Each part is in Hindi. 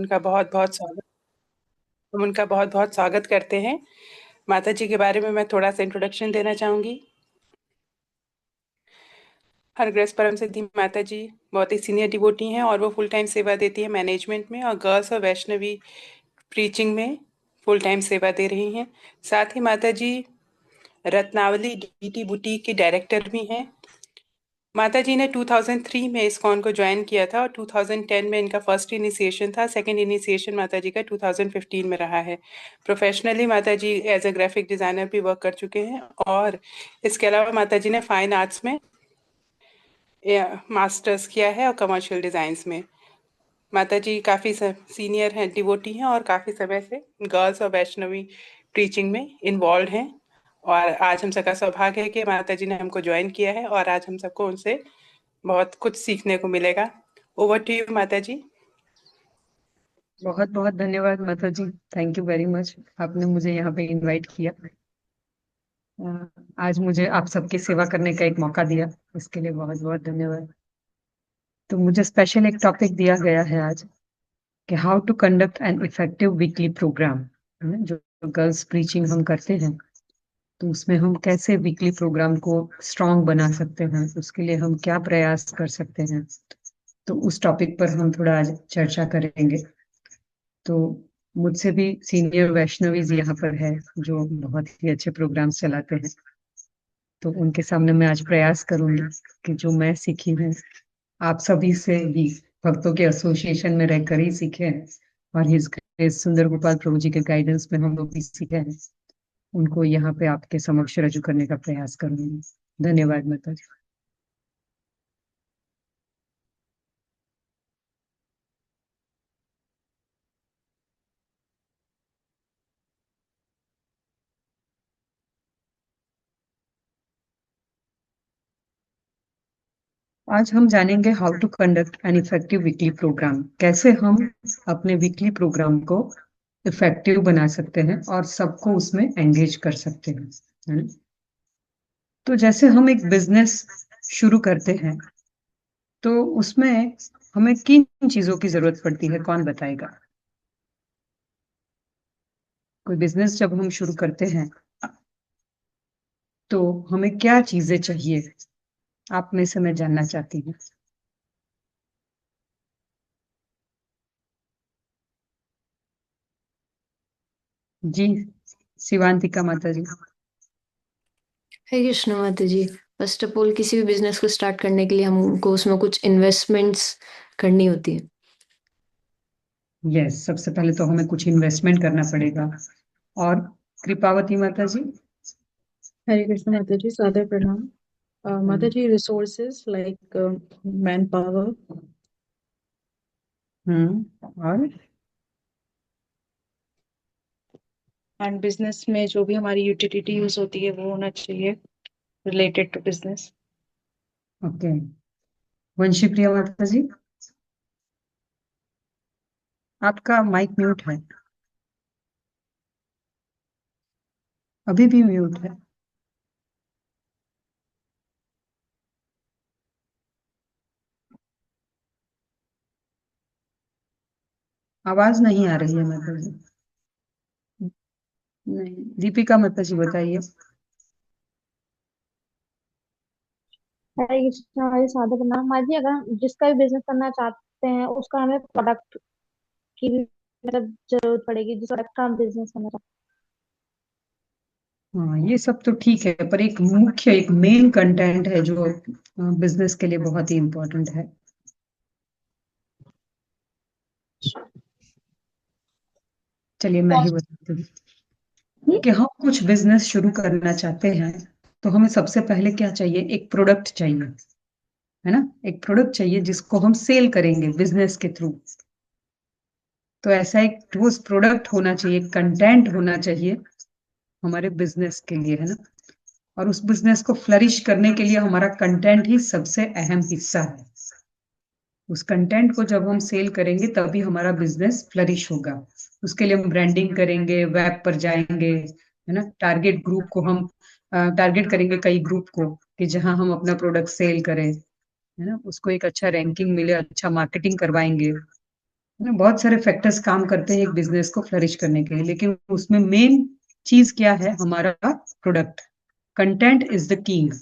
उनका बहुत बहुत स्वागत हम उनका बहुत बहुत स्वागत करते हैं। माता जी के बारे में मैं थोड़ा सा इंट्रोडक्शन देना चाहूंगी। हरग्रस्त परम सिद्धि माता जी बहुत ही सीनियर डिवोटी हैं और वो फुल टाइम सेवा देती है मैनेजमेंट में, और गर्ल्स और वैष्णवी प्रीचिंग में फुल टाइम सेवा दे रही हैं। साथ ही माता जी रत्नावली डीटी बुटीक की डायरेक्टर भी हैं। माता जी ने 2003 में इस्कॉन को ज्वाइन किया था और 2010 में इनका फर्स्ट इनिशिएशन था। सेकंड इनिशिएशन माता जी का 2015 में रहा है। प्रोफेशनली माता जी एज अ ग्राफिक डिजाइनर भी वर्क कर चुके हैं, और इसके अलावा माता जी ने फाइन आर्ट्स में मास्टर्स किया है और कमर्शियल डिजाइन्स में। माता जी काफ़ी सीनियर हैं, डिवोटी हैं, और काफ़ी समय से गर्ल्स और वैष्णवी टीचिंग में इन्वॉल्व हैं। और आज हम सबका सौभाग्य है कि माता जी ने हमको ज्वाइन किया है और आज हम सबको उनसे बहुत कुछ सीखने को मिलेगा। ओवर टू यू माता जी। बहुत बहुत धन्यवाद माता जी। थैंक यू वेरी मच, आपने मुझे यहाँ पे इनवाइट किया। आज मुझे आप सबकी सेवा करने का एक मौका दिया, इसके लिए बहुत बहुत धन्यवाद। तो मुझे स्पेशल एक टॉपिक दिया गया है आज कि how to conduct an effective weekly program. जो गर्ल्स प्रीचिंग हम करते हैं, तो उसमें हम कैसे वीकली प्रोग्राम को स्ट्रांग बना सकते हैं, उसके लिए हम क्या प्रयास कर सकते हैं। तो उस टॉपिक पर हम थोड़ा आज चर्चा करेंगे। तो मुझसे भी सीनियर वैष्णवीज यहाँ पर है जो बहुत ही अच्छे प्रोग्राम्स चलाते हैं। तो उनके सामने मैं आज प्रयास करूंगी कि जो मैं सीखी हूँ आप सभी से भी भक्तों के एसोसिएशन में रहकर ही सीखे हैं, और हिज ग्रेस सुंदर गोपाल प्रभु जी के गाइडेंस में हम लोग भी सीखे हैं, उनको यहाँ पे आपके समक्ष रजू करने का प्रयास करूंगी। धन्यवाद माता जी। आज हम जानेंगे how to conduct an effective weekly program. कैसे हम अपने वीकली प्रोग्राम को इफेक्टिव बना सकते हैं और सबको उसमें एंगेज कर सकते हैं, है ना? तो जैसे हम एक बिजनेस शुरू करते हैं, तो उसमें हमें किन चीजों की जरूरत पड़ती है, कौन बताएगा? कोई बिजनेस जब हम शुरू करते हैं तो हमें क्या चीजें चाहिए, आप में से मैं जानना चाहती हूँ। जी, शिवांतिका माता जी। हरे कृष्ण माता जी। फर्स्ट ऑफ ऑल किसी भी बिजनेस को स्टार्ट करने के लिए हमको उसमें कुछ इन्वेस्टमेंट्स करनी होती है। यस, सबसे पहले तो हमें कुछ इन्वेस्टमेंट करना पड़ेगा। और कृपावती माता जी। हरे कृष्ण माता जी, सादर प्रणाम। माता जी, रिसोर्सेज लाइक मैन पावर और एंड बिजनेस में जो भी हमारी यूटिलिटी यूज होती है वो होना चाहिए रिलेटेड टू बिजनेस। ओके, वंशी प्रिया माता जी, आपका माइक म्यूट है, अभी भी म्यूट है। आवाज नहीं आ रही है माता जी। नहीं, दीपिका माता जी बताइए। हरे कृष्णा, हमारे साधक नाम माँ जी, अगर हम जिसका भी बिजनेस करना चाहते हैं उसका हमें प्रोडक्ट की भी मतलब जरूरत पड़ेगी, जिस प्रोडक्ट का हम बिजनेस करना चाहते हाँ, ये सब तो ठीक है, पर एक मुख्य एक मेन कंटेंट है जो बिजनेस के लिए बहुत ही इम्पोर्टेंट है। चलिए मैं ही बताती हूँ कि हम कुछ बिजनेस शुरू करना चाहते हैं, तो हमें सबसे पहले क्या चाहिए? एक प्रोडक्ट चाहिए, है ना? एक प्रोडक्ट चाहिए जिसको हम सेल करेंगे बिजनेस के थ्रू। तो ऐसा एक ठोस प्रोडक्ट होना चाहिए, कंटेंट होना चाहिए हमारे बिजनेस के लिए, है ना? और उस बिजनेस को फ्लरिश करने के लिए हमारा कंटेंट ही सबसे अहम हिस्सा है। उस कंटेंट को जब हम सेल करेंगे तभी हमारा बिजनेस फ्लरिश होगा। उसके लिए हम ब्रांडिंग करेंगे, वेब पर जाएंगे, है ना? टारगेट ग्रुप को हम टारगेट करेंगे, कई ग्रुप को, कि जहां हम अपना प्रोडक्ट सेल करें, है ना? उसको एक अच्छा रैंकिंग मिले, अच्छा मार्केटिंग करवाएंगे, बहुत सारे फैक्टर्स काम करते हैं एक बिजनेस को फ्लरिश करने के लिए, लेकिन उसमें मेन चीज क्या है? हमारा product. Content is the king.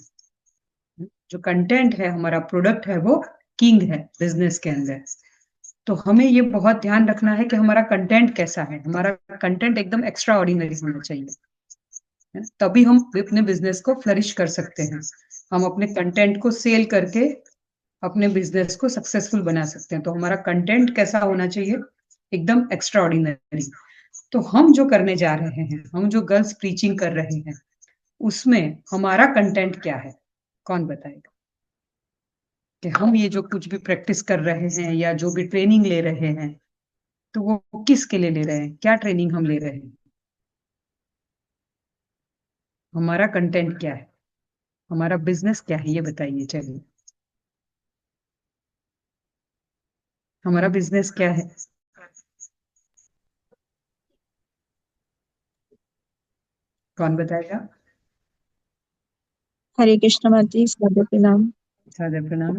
जो कंटेंट है, हमारा प्रोडक्ट है, वो किंग है बिजनेस के अंदर। तो हमें ये बहुत ध्यान रखना है कि हमारा कंटेंट कैसा है। हमारा कंटेंट एकदम एक्स्ट्रा ऑर्डिनरी होना चाहिए, है ना? तभी हम अपने बिजनेस को फ्लरिश कर सकते हैं। हम अपने कंटेंट को सेल करके अपने बिजनेस को सक्सेसफुल बना सकते हैं। तो हमारा कंटेंट कैसा होना चाहिए? एकदम एक्स्ट्रा ऑर्डिनरी। तो हम जो करने जा रहे हैं, हम जो गर्ल्स प्रीचिंग कर रहे हैं, उसमें हमारा कंटेंट क्या है? कौन बताएगा कि हम ये जो कुछ भी प्रैक्टिस कर रहे हैं या जो भी ट्रेनिंग ले रहे हैं, तो वो किसके लिए ले रहे हैं? क्या ट्रेनिंग हम ले रहे हैं? हमारा कंटेंट क्या है? हमारा बिजनेस क्या है? ये बताइए। चलिए, हमारा बिजनेस क्या है? कौन बताएगा? हरे कृष्ण माता जी, सादर प्रणाम। सादर प्रणाम।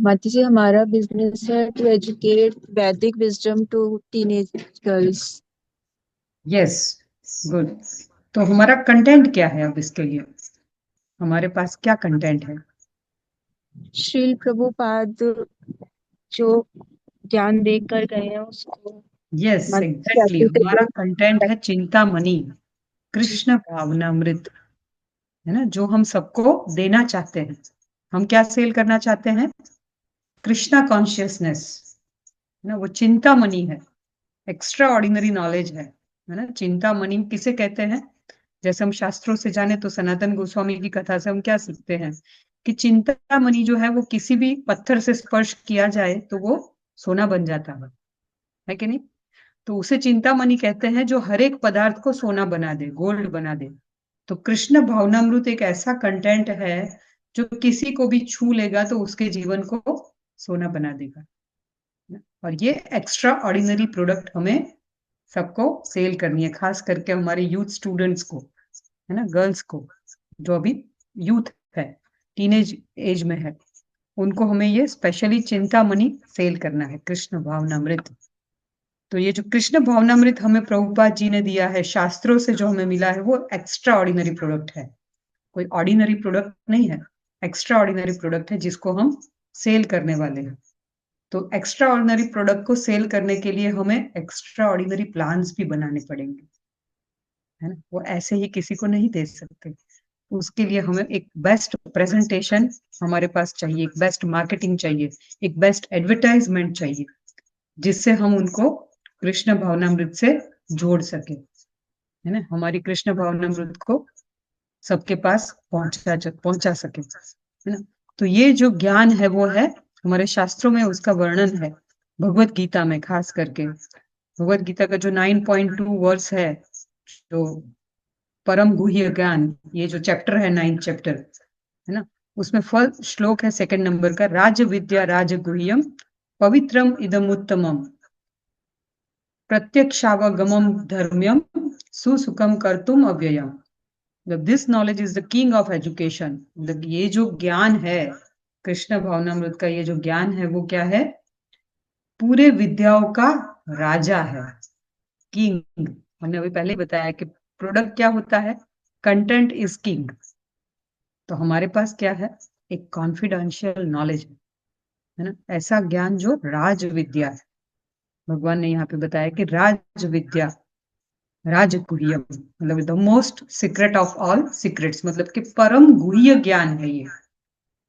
माता जी, हमारा बिजनेस है to educate Vedic wisdom to teenage girls. Yes, good. तो हमारा कंटेंट क्या है? अब इसके लिए हमारे पास क्या कंटेंट है? श्रील प्रभुपाद जो ज्ञान देकर गए हैं उसको यस, माता जी एग्जैक्टली। कैसे हमारा करें? कंटेंट है चिंतामणि, कृष्ण भावनामृत, है ना? जो हम सबको देना चाहते हैं। हम क्या सेल करना चाहते हैं? कृष्णा कॉन्शियसनेस, है ना? वो चिंतामणि है, एक्स्ट्रा ऑर्डिनरी नॉलेज है ना? चिंतामणि किसे कहते हैं? जैसे हम शास्त्रों से जाने तो सनातन गोस्वामी की कथा से हम क्या सीखते हैं कि चिंतामणि जो है वो किसी भी पत्थर से स्पर्श किया जाए तो वो सोना बन जाता है कि नहीं? तो उसे चिंतामणि कहते हैं, जो हर एक पदार्थ को सोना बना दे, गोल्ड बना दे। तो कृष्ण भावनामृत एक ऐसा कंटेंट है जो किसी को भी छू लेगा तो उसके जीवन को सोना बना देगा। और ये एक्स्ट्रा ऑर्डिनरी प्रोडक्ट हमें सबको सेल करनी है, खास करके हमारे यूथ स्टूडेंट्स को, है ना? गर्ल्स को, जो अभी यूथ है, टीनेज एज में है, उनको हमें ये स्पेशली चिंतामणि सेल करना है, कृष्ण भावनामृत। तो ये जो कृष्ण भावनामृत हमें प्रभुपाद जी ने दिया है, शास्त्रों से जो हमें मिला है, वो एक्स्ट्रा ऑर्डिनरी प्रोडक्ट है। कोई ऑर्डिनरी प्रोडक्ट नहीं है, एक्स्ट्रा ऑर्डिनरी प्रोडक्ट है जिसको हम सेल करने वाले हैं। तो एक्स्ट्रा ऑर्डिनरी प्रोडक्ट को सेल करने के लिए हमें एक्स्ट्रा ऑर्डिनरी प्लान्स भी बनाने पड़ेंगे, है ना? वो ऐसे ही किसी को नहीं दे सकते। उसके लिए हमें एक बेस्ट प्रेजेंटेशन हमारे पास चाहिए, एक बेस्ट मार्केटिंग चाहिए, एक बेस्ट एडवर्टाइजमेंट चाहिए, जिससे हम उनको कृष्ण भावनामृत से जोड़ सके, है ना? हमारी कृष्ण भावनामृत को सबके पास पहुंचा सके, है ना? तो ये जो ज्ञान है वो है हमारे शास्त्रों में, उसका वर्णन है भगवत गीता में। खास करके भगवत गीता का जो 9.2 वर्स है, जो परम गुह्य ज्ञान, ये जो चैप्टर है 9th चैप्टर, है ना? उसमें फर्स्ट श्लोक है 2nd नंबर का, राज विद्या राज गुह्यम पवित्रम इदम उत्तमम प्रत्यक्षावगमम धर्म्यम सुसुखम कर्तुम अव्ययम। This knowledge is the king of education. ये जो ज्ञान है, कृष्ण भावनामृत का ये जो ज्ञान है, वो क्या है? पूरे विद्याओं का राजा है, किंग। हमने अभी पहले ही बताया कि प्रोडक्ट क्या होता है? Content is king. तो हमारे पास क्या है? एक कॉन्फिडेंशियल नॉलेज है ना? ऐसा ज्ञान जो राज विद्या है। भगवान ने यहाँ पे बताया कि राज विद्या राज गुह्यम, मतलब the most secret of all secrets, मतलब कि परम गुह्य ज्ञान है ये।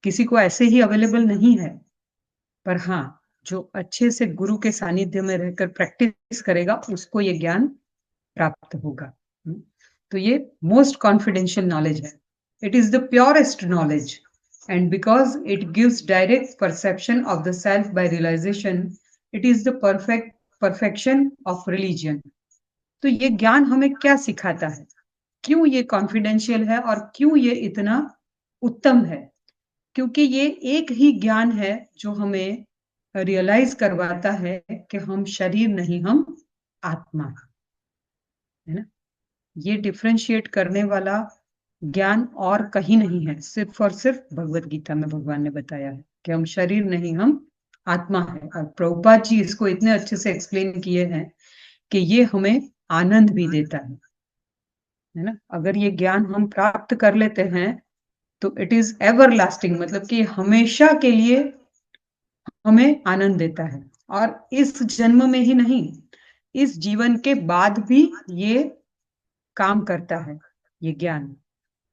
किसी को ऐसे ही अवेलेबल नहीं है, पर हाँ, जो अच्छे से गुरु के सानिध्य में रहकर प्रैक्टिस करेगा उसको ये ज्ञान प्राप्त होगा। तो ये मोस्ट कॉन्फिडेंशियल नॉलेज है। It is the purest knowledge, and because it gives direct perception of the self by realisation, it is the perfection of religion. तो ये ज्ञान हमें क्या सिखाता है? क्यों ये कॉन्फिडेंशियल है और क्यों ये इतना उत्तम है? क्योंकि ये एक ही ज्ञान है जो हमें रियलाइज करवाता है कि हम शरीर नहीं, हम आत्मा है ना? ये डिफरेंशिएट करने वाला ज्ञान और कहीं नहीं है, सिर्फ और सिर्फ भगवत गीता में भगवान ने बताया है कि हम शरीर नहीं, हम आत्मा है। और प्रभुपाद जी इसको इतने अच्छे से एक्सप्लेन किए हैं कि ये हमें आनंद भी देता है ना। अगर ये ज्ञान हम प्राप्त कर लेते हैं तो इट इज एवर लास्टिंग, मतलब कि हमेशा के लिए हमें आनंद देता है। और इस जन्म में ही नहीं, इस जीवन के बाद भी ये काम करता है। ये ज्ञान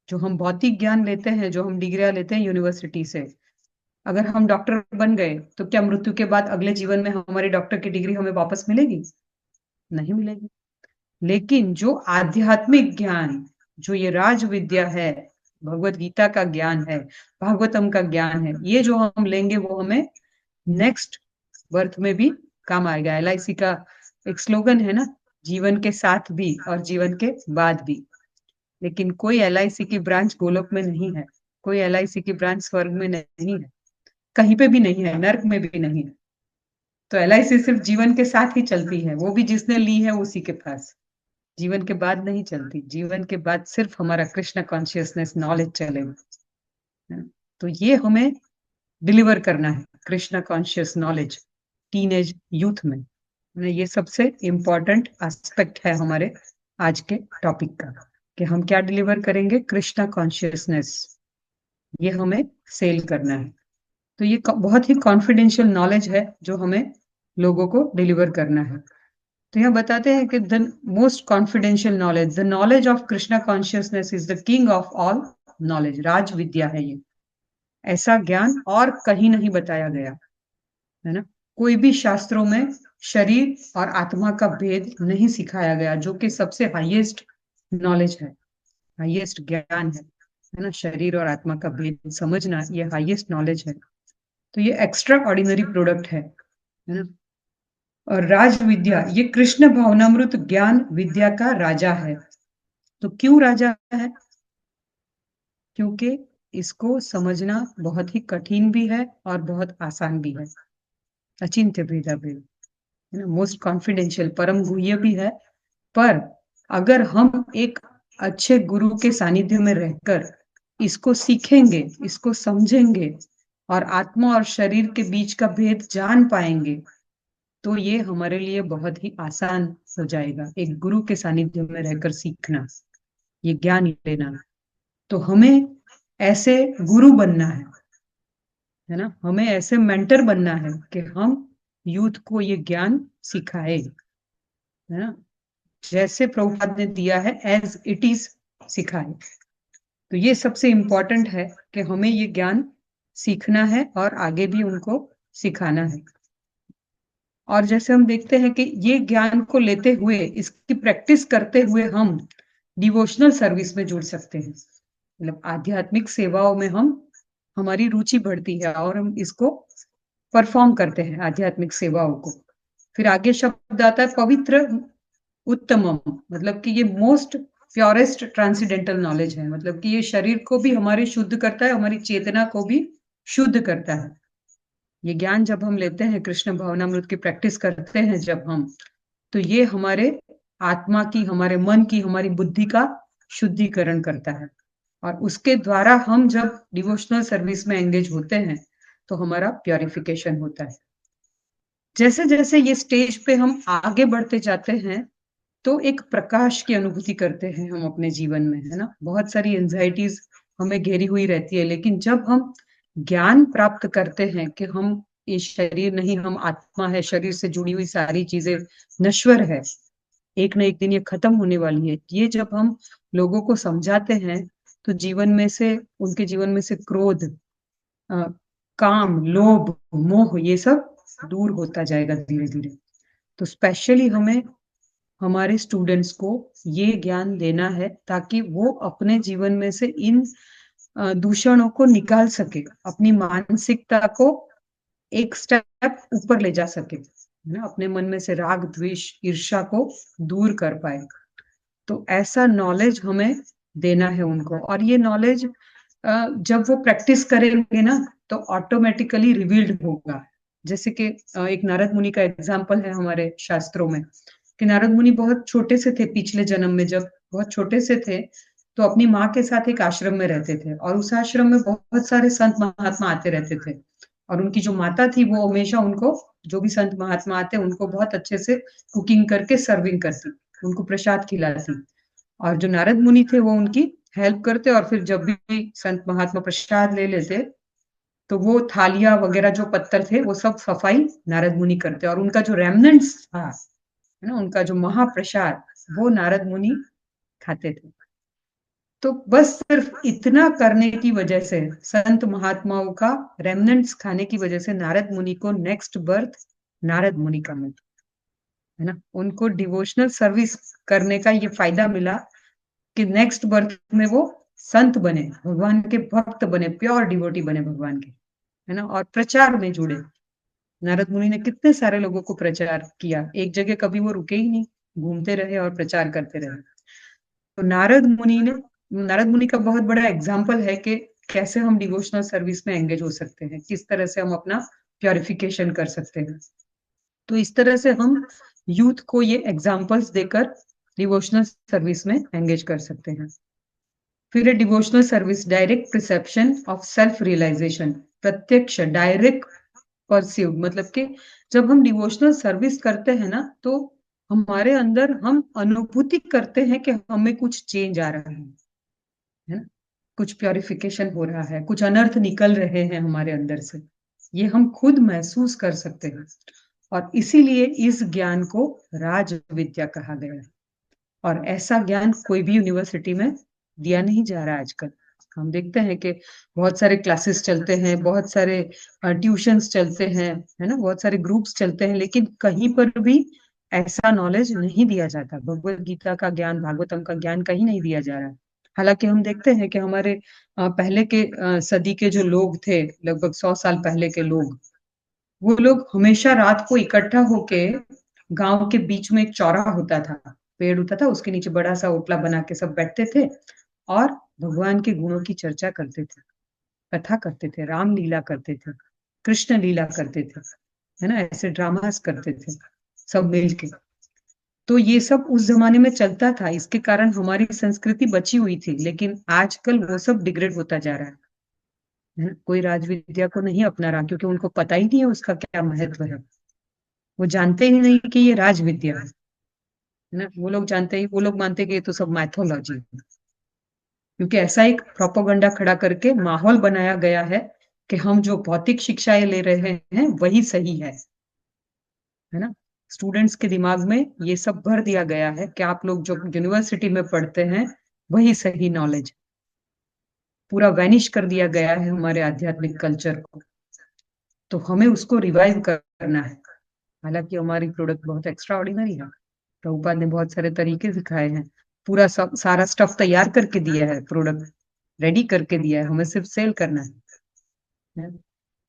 जो हम भौतिक ज्ञान लेते हैं, जो हम डिग्रियां लेते हैं यूनिवर्सिटी से, अगर हम डॉक्टर बन गए तो क्या मृत्यु के बाद अगले जीवन में हमारी डॉक्टर की डिग्री हमें वापस मिलेगी? नहीं मिलेगी। लेकिन जो आध्यात्मिक ज्ञान, जो ये राज विद्या है, भगवत गीता का ज्ञान है, भागवतम का ज्ञान है, ये जो हम लेंगे वो हमें नेक्स्ट बर्थ में भी काम आएगा। LIC का एक स्लोगन है ना, जीवन के साथ भी और जीवन के बाद भी। लेकिन कोई LIC की ब्रांच गोलोक में नहीं है, कोई LIC की ब्रांच स्वर्ग में नहीं है, कहीं पे भी नहीं है, नर्क में भी नहीं है। तो LIC सिर्फ जीवन के साथ ही चलती है, वो भी जिसने ली है उसी के पास। जीवन के बाद नहीं चलती। जीवन के बाद सिर्फ हमारा कृष्ण कॉन्शियसनेस नॉलेज चलेगा। तो ये हमें डिलीवर करना है, Krishna conscious knowledge teenage youth में। ये सबसे इम्पोर्टेंट एस्पेक्ट है हमारे आज के टॉपिक का, कि हम क्या डिलीवर करेंगे, कृष्णा कॉन्शियसनेस, ये हमें सेल करना है। तो ये बहुत ही कॉन्फिडेंशियल नॉलेज है जो हमें लोगों को डिलीवर करना है। तो यहाँ बताते हैं कि the most confidential knowledge, the knowledge of Krishna consciousness is the king of all knowledge. राज विद्या है ये, ऐसा ज्ञान और कहीं नहीं बताया गया है ना। कोई भी शास्त्रों में शरीर और आत्मा का भेद नहीं सिखाया गया, जो कि सबसे हाईएस्ट नॉलेज है, हाईएस्ट ज्ञान है ना। शरीर और आत्मा का भेद समझना, ये हाईएस्ट नॉलेज है। तो ये एक्स्ट्रा ऑर्डिनरी प्रोडक्ट है ना। और राज विद्या, ये कृष्ण भावनामृत ज्ञान विद्या का राजा है। तो क्यों राजा है? क्योंकि इसको समझना बहुत ही कठिन भी है और बहुत आसान भी है। अचिंत्य भेदा भेद है ना, मोस्ट कॉन्फिडेंशियल, परम गुह्य भी है। पर अगर हम एक अच्छे गुरु के सानिध्य में रहकर इसको सीखेंगे, इसको समझेंगे और आत्मा और शरीर के बीच का भेद जान पाएंगे, तो ये हमारे लिए बहुत ही आसान हो जाएगा। एक गुरु के सानिध्य में रहकर सीखना, ये ज्ञान लेना। तो हमें ऐसे गुरु बनना है ना, हमें ऐसे मेंटर बनना है कि हम यूथ को ये ज्ञान सिखाए, है ना, जैसे प्रभुपाद ने दिया है, एज इट इज सिखाए। तो ये सबसे इम्पोर्टेंट है कि हमें ये ज्ञान सीखना है और आगे भी उनको सिखाना है। और जैसे हम देखते हैं कि ये ज्ञान को लेते हुए, इसकी प्रैक्टिस करते हुए हम डिवोशनल सर्विस में जुड़ सकते हैं। मतलब आध्यात्मिक सेवाओं में हमारी रुचि बढ़ती है और हम इसको परफॉर्म करते हैं, आध्यात्मिक सेवाओं को। फिर आगे शब्द आता है पवित्र उत्तमम, मतलब कि ये मोस्ट प्योरेस्ट ट्रांसीडेंटल नॉलेज है। मतलब कि ये शरीर को भी हमारे शुद्ध करता है, हमारी चेतना को भी शुद्ध करता है। ये ज्ञान जब हम लेते हैं, कृष्ण भावनामृत की प्रैक्टिस करते हैं जब हम, तो ये हमारे आत्मा की, हमारे मन की, हमारी बुद्धि का शुद्धिकरण करता है। और उसके द्वारा हम जब डिवोशनल सर्विस में एंगेज होते हैं तो हमारा प्योरिफिकेशन होता है। जैसे जैसे ये स्टेज पे हम आगे बढ़ते जाते हैं तो एक प्रकाश की अनुभूति करते हैं हम अपने जीवन में, है ना। बहुत सारी एंजाइटीज हमें घेरी हुई रहती है, लेकिन जब हम ज्ञान प्राप्त करते हैं कि हम ये शरीर नहीं, हम आत्मा है, शरीर से जुड़ी हुई सारी चीजें नश्वर है, एक न एक दिन ये खत्म होने वाली है, ये जब हम लोगों को समझाते हैं तो जीवन में से, उनके जीवन में से क्रोध, काम, लोभ, मोह, ये सब दूर होता जाएगा धीरे धीरे। तो स्पेशली हमें हमारे स्टूडेंट्स को ये ज्ञान देना है ताकि वो अपने जीवन में से इन दूषणों को निकाल सके, अपनी मानसिकता को एक स्टेप ऊपर ले जा सके, ना, अपने मन में से राग, द्वेष, ईर्ष्या को दूर कर पाए। तो ऐसा नॉलेज हमें देना है उनको। और ये नॉलेज जब वो प्रैक्टिस करेंगे ना तो ऑटोमेटिकली रिवील्ड होगा। जैसे कि एक नारद मुनि का एग्जाम्पल है हमारे शास्त्रों में, कि नारद मुनि बहुत छोटे से थे, पिछले जन्म में जब बहुत छोटे से थे तो अपनी माँ के साथ एक आश्रम में रहते थे, और उस आश्रम में बहुत सारे संत महात्मा आते रहते थे। और उनकी जो माता थी वो हमेशा उनको, जो भी संत महात्मा आते उनको बहुत अच्छे से कुकिंग करके सर्विंग करती, उनको प्रसाद खिलाती। और जो नारद मुनि थे वो उनकी हेल्प करते, और फिर जब भी संत महात्मा प्रसाद ले लेते तो वो थालियां वगैरह जो पत्थर थे वो सब सफाई नारद मुनि करते, और उनका जो रेमनेंट्स था, है ना, उनका जो महाप्रसाद, वो नारद मुनि खाते थे। तो बस सिर्फ इतना करने की वजह से, संत महात्माओं का रेमनेंट्स खाने की वजह से नारद मुनि को नेक्स्ट बर्थ नारद मुनि का मिला, है ना। उनको डिवोशनल सर्विस करने का ये फायदा मिला कि नेक्स्ट बर्थ में वो संत बने, भगवान के भक्त बने, प्योर डिवोटी बने भगवान के, है ना, और प्रचार में जुड़े। नारद मुनि ने कितने सारे लोगों को प्रचार किया, एक जगह कभी वो रुके ही नहीं, घूमते रहे और प्रचार करते रहे। तो नारद मुनि का बहुत बड़ा एग्जाम्पल है कि कैसे हम डिवोशनल सर्विस में एंगेज हो सकते हैं, किस तरह से हम अपना प्योरिफिकेशन कर सकते हैं। तो इस तरह से हम यूथ को ये एग्जाम्पल्स देकर डिवोशनल सर्विस में एंगेज कर सकते हैं। फिर है devotional service, direct perception of self realisation, प्रत्यक्ष डायरेक्ट परसीव, मतलब कि जब हम डिवोशनल सर्विस करते हैं ना, तो हमारे अंदर हम अनुभूति करते हैं कि हमें कुछ चेंज आ रहा है ना, कुछ प्योरिफिकेशन हो रहा है, कुछ अनर्थ निकल रहे हैं हमारे अंदर से, ये हम खुद महसूस कर सकते हैं। और इसीलिए इस ज्ञान को राज विद्या कहा गया है, और ऐसा ज्ञान कोई भी यूनिवर्सिटी में दिया नहीं जा रहा आजकल। हम देखते हैं कि बहुत सारे क्लासेस चलते हैं, बहुत सारे ट्यूशंस चलते हैं, है ना, बहुत सारे ग्रुप्स चलते हैं, लेकिन कहीं पर भी ऐसा नॉलेज नहीं दिया जाता। भगवत गीता का ज्ञान, भागवतम का ज्ञान कहीं नहीं दिया जा रहा है। हालांकि हम देखते हैं कि हमारे पहले के सदी के जो लोग थे, लगभग 100 साल पहले के लोग, वो लोग हमेशा रात को इकट्ठा होके, गांव के बीच में एक चौराहा होता था, पेड़ होता था, उसके नीचे बड़ा सा ओटला बना के सब बैठते थे और भगवान के गुणों की चर्चा करते थे, कथा करते थे, राम लीला करते थे, कृष्ण लीला करते थे, है ना, ऐसे ड्रामास करते थे सब मिलके। तो ये सब उस जमाने में चलता था, इसके कारण हमारी संस्कृति बची हुई थी, लेकिन आजकल वो सब डिग्रेड होता जा रहा है ना? कोई राजविद्या को नहीं अपना रहा, क्योंकि उनको पता ही नहीं है उसका क्या महत्व है। वो जानते ही नहीं कि ये राजविद्या है ना। वो लोग मानते कि ये तो सब मैथोलॉजी है, क्योंकि ऐसा एक प्रोपोगंडा खड़ा करके माहौल बनाया गया है कि हम जो भौतिक शिक्षाएं ले रहे हैं वही सही है ना। स्टूडेंट्स के दिमाग में ये सब भर दिया गया है कि आप लोग जो यूनिवर्सिटी में पढ़ते हैं वही सही नॉलेज, पूरा वैनिश कर दिया गया है हमारे आध्यात्मिक कल्चर को। तो हमें उसको रिवाइव करना है। हालांकि हमारी प्रोडक्ट बहुत एक्स्ट्रा ऑर्डिनरी है, प्रभुपाद ने बहुत सारे तरीके सिखाए हैं, पूरा सब सारा स्टफ तैयार करके दिया है, प्रोडक्ट रेडी करके दिया है, हमें सिर्फ सेल करना है।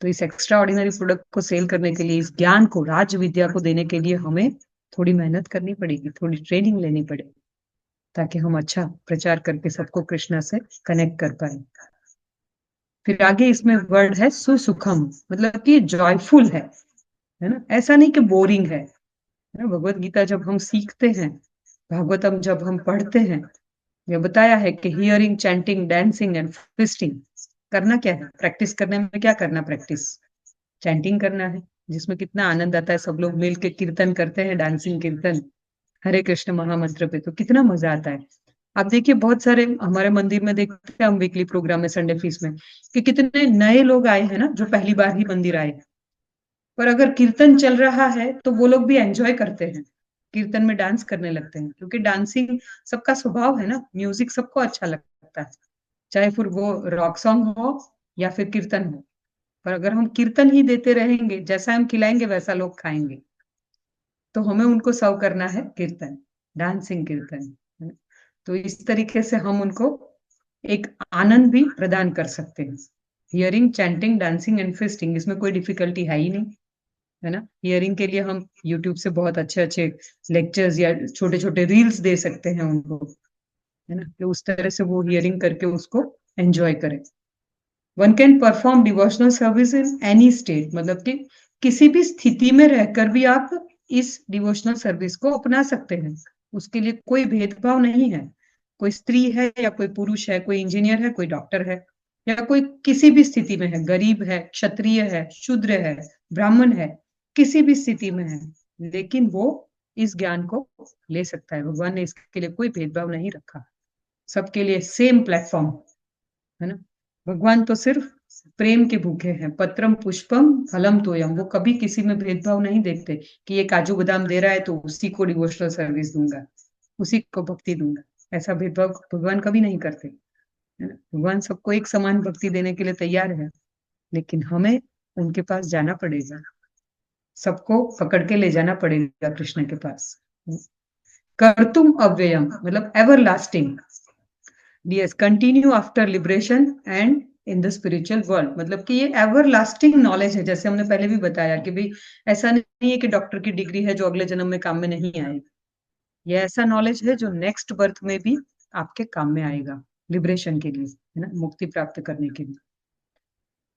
तो इस एक्स्ट्रा ऑर्डिनरी प्रोडक्ट को सेल करने के लिए, इस ज्ञान को, राज विद्या को देने के लिए हमें थोड़ी मेहनत करनी पड़ेगी, थोड़ी ट्रेनिंग लेनी पड़ेगी, ताकि हम अच्छा प्रचार करके सबको कृष्णा से कनेक्ट कर पाए। फिर आगे इसमें वर्ड है सुसुखम, मतलब कि जॉयफुल है ना, ऐसा नहीं कि बोरिंग है ना। भगवत गीता जब हम सीखते हैं, भागवतम जब हम पढ़ते हैं, ये बताया है कि hearing, chanting, dancing and fisting करना क्या है, प्रैक्टिस करने में क्या करना, प्रैक्टिस चैंटिंग करना है, जिसमें कितना आनंद आता है, सब लोग मिल के कीर्तन करते हैं, डांसिंग कीर्तन हरे कृष्ण महामंत्र पे, तो कितना मजा आता है। आप देखिए बहुत सारे हमारे मंदिर में देखते हैं हम वीकली प्रोग्राम में, संडे फीस में, कि कितने नए लोग आए हैं ना, जो पहली बार ही मंदिर आए, पर अगर कीर्तन चल रहा है तो वो लोग भी एंजॉय करते हैं, कीर्तन में डांस करने लगते हैं, क्योंकि डांसिंग सबका स्वभाव है ना, म्यूजिक सबको अच्छा लगता है, चाहे फिर वो रॉक सॉन्ग हो या फिर कीर्तन हो। पर अगर हम कीर्तन ही देते रहेंगे, जैसा हम खिलाएंगे वैसा लोग खाएंगे, तो हमें उनको सर्व करना है कीर्तन, डांसिंग कीर्तन। तो इस तरीके से हम उनको एक आनंद भी प्रदान कर सकते हैं। हियरिंग, चैंटिंग, डांसिंग एंड फेस्टिंग, इसमें कोई डिफिकल्टी है ही नहीं, है ना। हियरिंग के लिए हम यूट्यूब से बहुत अच्छे अच्छे लेक्चर्स या छोटे छोटे रील्स दे सकते हैं उनको, है ना, कि उस तरह से वो हियरिंग करके उसको एंजॉय करें। One can perform devotional service in any state, मतलब कि किसी भी स्थिति में रहकर भी आप इस डिवोशनल सर्विस को अपना सकते हैं, उसके लिए कोई भेदभाव नहीं है। कोई स्त्री है या कोई पुरुष है, कोई इंजीनियर है, कोई डॉक्टर है, या कोई किसी भी स्थिति में है, गरीब है, क्षत्रिय है, शूद्र है, ब्राह्मण है, किसी भी स्थिति में है, लेकिन वो इस ज्ञान को ले सकता है। भगवान ने इसके लिए कोई भेदभाव नहीं रखा, सबके लिए सेम प्लेटफॉर्म, है ना। भगवान तो सिर्फ प्रेम के भूखे हैं, पत्रम पुष्पम फलम तोयम, वो कभी किसी में भेदभाव नहीं देखते कि ये काजू बादाम दे रहा है तो उसी को डिवोशनल सर्विस दूंगा, उसी को भक्ति दूंगा। ऐसा भेदभाव भगवान कभी नहीं करते, है ना। भगवान सबको एक समान भक्ति देने के लिए तैयार है, लेकिन हमें उनके पास जाना पड़ेगा, सबको पकड़ के ले जाना पड़ेगा कृष्ण के पास। कर्तुम अव्ययम मतलब ever lasting, yes, continue after liberation and in the spiritual world, मतलब कि ये एवर लास्टिंग नॉलेज है। जैसे हमने पहले भी बताया कि भाई ऐसा नहीं है कि डॉक्टर की डिग्री है जो अगले जन्म में काम में नहीं आएगी, ये ऐसा नॉलेज है जो नेक्स्ट बर्थ में भी आपके काम में आएगा, लिबरेशन के लिए, है ना, मुक्ति प्राप्त करने के लिए।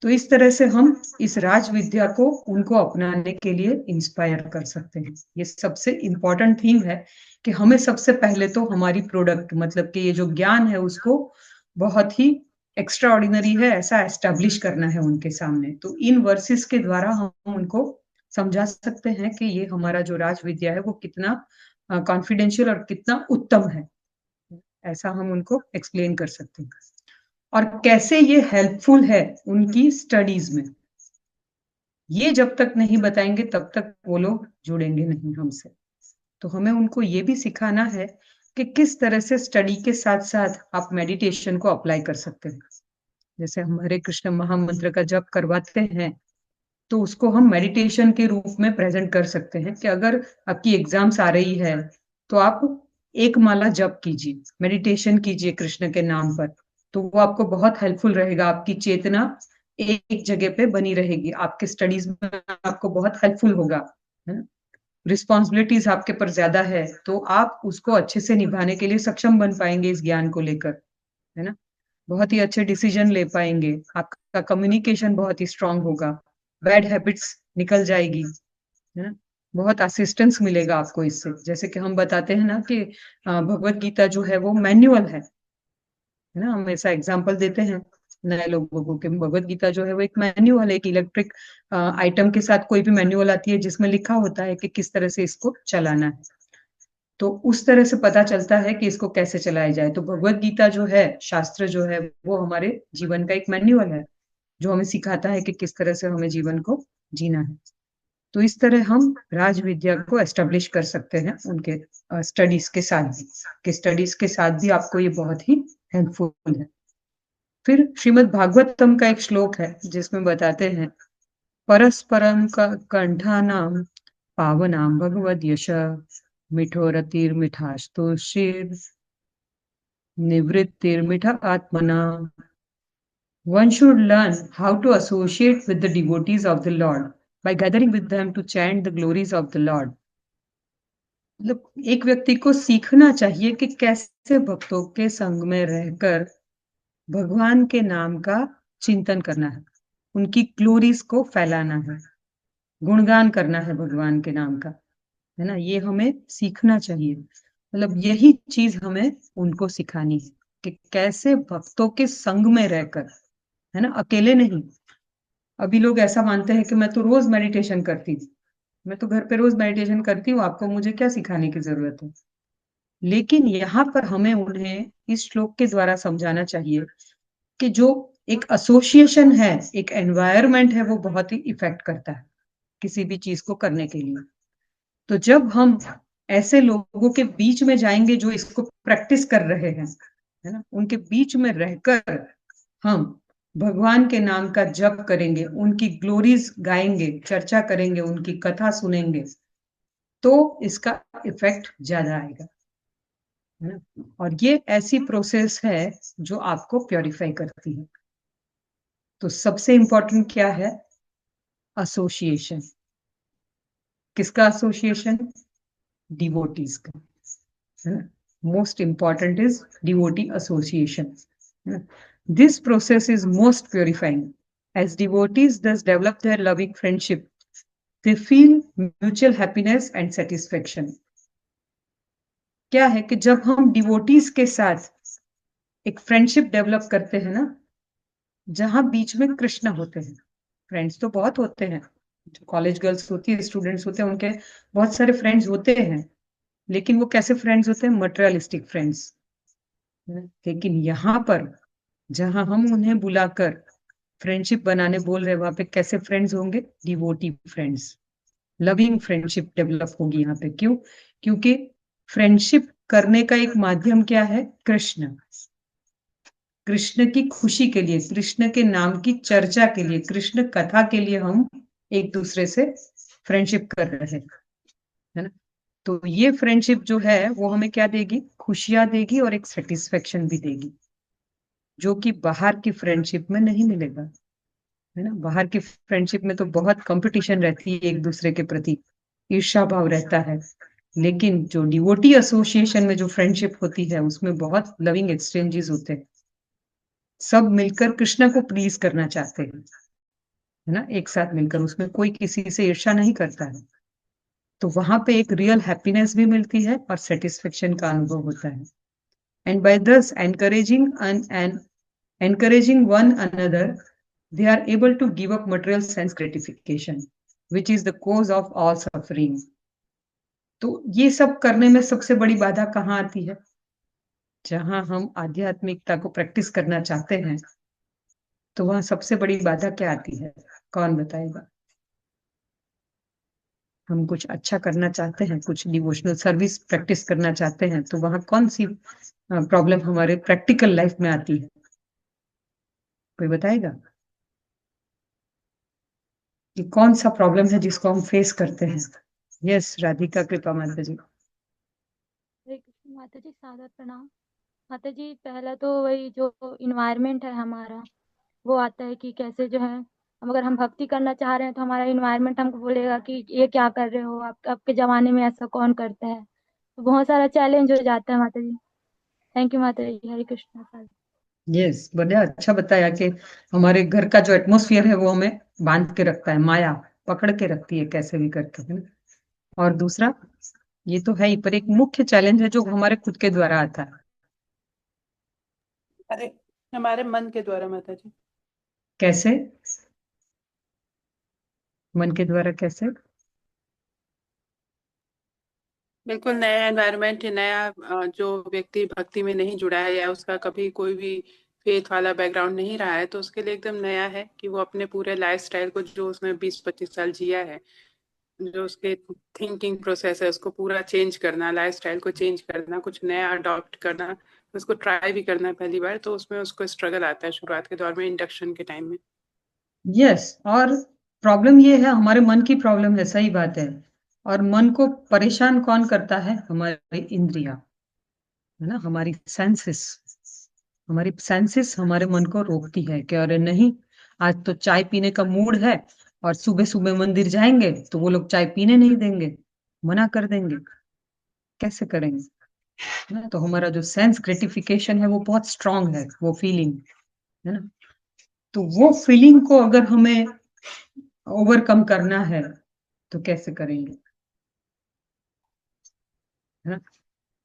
तो इस तरह से हम इस राज विद्या को उनको अपनाने के लिए इंस्पायर कर सकते हैं। ये सबसे इम्पोर्टेंट थिंग है कि हमें सबसे पहले तो हमारी प्रोडक्ट मतलब कि ये जो ज्ञान है उसको बहुत ही एक्स्ट्रा ऑर्डिनरी है ऐसा एस्टेब्लिश करना है उनके सामने। तो इन वर्सेस के द्वारा हम उनको समझा सकते हैं कि ये हमारा जो राज विद्या है वो कितना कॉन्फिडेंशियल और कितना उत्तम है, ऐसा हम उनको एक्सप्लेन कर सकते हैं। और कैसे ये हेल्पफुल है उनकी स्टडीज में, ये जब तक नहीं बताएंगे तब तक वो लोग जुड़ेंगे नहीं हमसे। तो हमें उनको ये भी सिखाना है कि किस तरह से स्टडी के साथ साथ आप मेडिटेशन को अप्लाई कर सकते हैं। जैसे हम हरे कृष्ण महामंत्र का जप करवाते हैं तो उसको हम मेडिटेशन के रूप में प्रेजेंट कर सकते हैं कि अगर आपकी एग्जाम्स आ रही है तो आप एक माला जप कीजिए, मेडिटेशन कीजिए कृष्ण के नाम पर, तो वो आपको बहुत हेल्पफुल रहेगा। आपकी चेतना एक जगह पे बनी रहेगी, आपके स्टडीज में आपको बहुत हेल्पफुल होगा, है ना। रिस्पॉन्सिबिलिटीज आपके पर ज्यादा है तो आप उसको अच्छे से निभाने के लिए सक्षम बन पाएंगे इस ज्ञान को लेकर, है ना। बहुत ही अच्छे डिसीजन ले पाएंगे, आपका कम्युनिकेशन बहुत ही स्ट्रांग होगा, बैड हैबिट्स निकल जाएगी, है ना। बहुत असिस्टेंस मिलेगा आपको इससे। जैसे कि हम बताते हैं ना कि भगवत गीता जो है वो मैनुअल है ना, हम ऐसा एग्जाम्पल देते हैं नए लोगों को कि भगवत गीता जो है वो एक मैनुअल है, एक इलेक्ट्रिक आइटम के साथ कोई भी मैनुअल आती है जिसमें लिखा होता है कि किस तरह से इसको चलाना है। तो उस तरह से पता चलता है कि इसको कैसे चलाया जाए। तो भगवत गीता जो है, शास्त्र जो है, वो हमारे जीवन का एक मैनुअल है जो हमें सिखाता है कि किस तरह से हमें जीवन को जीना है। तो इस तरह हम राज विद्या को एस्टेब्लिश कर सकते हैं उनके स्टडीज के साथ भी, कि स्टडीज के साथ भी आपको ये बहुत ही हेल्पफुल है। फिर श्रीमद् भागवतम का एक श्लोक है जिसमें बताते हैं परस्परम का कंठानाम पावनाम भगवद यश मिठोरतिर्मिठास्तुषिर निवृत्तिर्मिठा आत्मना। One should learn how to associate with the devotees of the Lord by gathering with them to chant the glories of the Lord. मतलब एक व्यक्ति को सीखना चाहिए कि कैसे भक्तों के संग में रहकर भगवान के नाम का चिंतन करना है, उनकी ग्लोरीज को फैलाना है, गुणगान करना है भगवान के नाम का, है ना। ये हमें सीखना चाहिए, मतलब यही चीज हमें उनको सिखानी है कि कैसे भक्तों के संग में रहकर, है ना, अकेले नहीं। अभी लोग ऐसा मानते हैं कि मैं तो रोज मेडिटेशन करती हूँ, मैं तो घर पे रोज मेडिटेशन करती हूँ, आपको मुझे क्या सिखाने की जरूरत है। लेकिन यहाँ पर हमें उन्हें इस श्लोक के द्वारा समझाना चाहिए कि जो एक एसोसिएशन है, एक एनवायरनमेंट है, वो बहुत ही इफेक्ट करता है किसी भी चीज को करने के लिए। तो जब हम ऐसे लोगों के बीच में जाएंगे जो इसको प्रैक्टिस कर रहे हैं, है ना, उनके बीच में रहकर हम भगवान के नाम का जप करेंगे, उनकी ग्लोरीज गाएंगे, चर्चा करेंगे, उनकी कथा सुनेंगे, तो इसका इफेक्ट ज्यादा आएगा, है ना। और ये ऐसी प्रोसेस है जो आपको प्योरीफाई करती है। तो सबसे इंपॉर्टेंट क्या है? एसोसिएशन। किसका एसोसिएशन? डिवोटीज का, है ना। Most important is devotee association. This process is most purifying. As devotees thus develop their loving friendship, they feel mutual happiness and satisfaction. क्या है कि जब हम डिवोटीज के साथ एक फ्रेंडशिप डेवलप करते हैं ना, जहां बीच में कृष्ण होते हैं। फ्रेंड्स तो बहुत होते हैं, जो कॉलेज गर्ल्स होती है, स्टूडेंट्स होते हैं, उनके बहुत सारे फ्रेंड्स होते हैं, लेकिन वो कैसे फ्रेंड्स होते हैं? Materialistic friends. लेकिन यहाँ पर जहां हम उन्हें बुलाकर फ्रेंडशिप बनाने बोल रहे हैं, वहां पे कैसे फ्रेंड्स होंगे? Devotee friends. Loving friendship develop होगी यहाँ पे। क्यों? क्योंकि फ्रेंडशिप करने का एक माध्यम क्या है? कृष्ण। कृष्ण की खुशी के लिए, कृष्ण के नाम की चर्चा के लिए, कृष्ण कथा के लिए हम एक दूसरे से फ्रेंडशिप कर रहे हैं, है ना? तो ये फ्रेंडशिप जो है वो हमें क्या देगी? खुशियां देगी और एक सेटिस्फेक्शन भी देगी, जो कि बाहर की फ्रेंडशिप में नहीं मिलेगा, है ना? बाहर की फ्रेंडशिप में तो बहुत कंपटीशन रहती है एक दूसरे के प्रति, ईर्ष्या भाव रहता है। लेकिन जो डिवोटी एसोसिएशन में जो फ्रेंडशिप होती है उसमें बहुत लविंग एक्सचेंजेस होते हैं, सब मिलकर कृष्ण को प्लीज करना चाहते हैं, है ना? एक साथ मिलकर, उसमें कोई किसी से ईर्ष्या नहीं करता है। तो वहां पे एक रियल हैप्पीनेस भी मिलती है और सेटिस्फेक्शन का अनुभव होता है। And by this encouraging one another, they are able to give up material sense gratification, which is the cause of all suffering. तो ये सब करने में सबसे बड़ी बाधा कहाँ आती है? जहां हम आध्यात्मिकता को प्रैक्टिस करना चाहते हैं, तो वहां सबसे बड़ी बाधा क्या आती है? कौन बताएगा? हम कुछ अच्छा करना चाहते हैं, कुछ डिवोशनल सर्विस प्रैक्टिस करना चाहते हैं, तो वहां कौन सी प्रॉब्लम हमारे प्रैक्टिकल लाइफ में आती है? कोई बताएगा कि कौन सा प्रॉब्लम है जिसको हम फेस करते हैं? यस, राधिका, कृपा माता जी। हरे कृष्ण माता जी, सादर प्रणाम। माता जी, पहला तो वही जो इन्वायरमेंट है हमारा, वो आता है कि कैसे जो है हम, अगर हम भक्ति करना चाह रहे हैं तो हमारा इन्वायरमेंट हमको बोलेगा कि ये क्या कर रहे हो आप, आपके जमाने में ऐसा कौन करता है। तो बहुत सारा चैलेंज हो जाता है माता जी। थैंक यू माता जी। हरे कृष्ण सादर। यस, बढ़िया, अच्छा बताया कि हमारे घर का जो एटमोस्फियर है वो हमें बांध के रखता है, माया पकड़ के रखती है कैसे भी करके, है ना? और दूसरा, ये तो है ही, पर एक मुख्य चैलेंज है जो हमारे खुद के द्वारा आता है। अरे, हमारे मन के द्वारा माता जी। कैसे? मन के द्वारा कैसे? बिल्कुल नया एनवायरनमेंट, नया जो व्यक्ति भक्ति में नहीं जुड़ा है या उसका कभी कोई भी फेथ वाला बैकग्राउंड नहीं रहा है, तो उसके लिए एकदम नया है कि वो अपने पूरे लाइफ स्टाइल को, जो उसने 20-25 साल जिया है, जो उसके थिंकिंग प्रोसेस है, उसको पूरा चेंज करना, लाइफ स्टाइल को चेंज करना, कुछ नया अडॉप्ट करना, उसको ट्राई भी करना है पहली बार, तो उसमें उसको स्ट्रगल आता है शुरुआत के दौर में, इंडक्शन के टाइम में। यस, और प्रॉब्लम ये है, हमारे मन की प्रॉब्लम है, सही बात है। और मन को परेशान कौन करता है? हमारी इंद्रियां, है ना? हमारी सेंसेस हमारे मन को रोकती है कि अरे नहीं, आज तो चाय पीने का मूड है, और सुबह सुबह मंदिर जाएंगे तो वो लोग चाय पीने नहीं देंगे, मना कर देंगे, कैसे करेंगे? है ना? तो हमारा जो सेंस ग्रेटिफिकेशन है वो बहुत स्ट्रांग है, वो फीलिंग, है ना? तो वो फीलिंग को अगर हमें ओवरकम करना है तो कैसे करेंगे, है ना?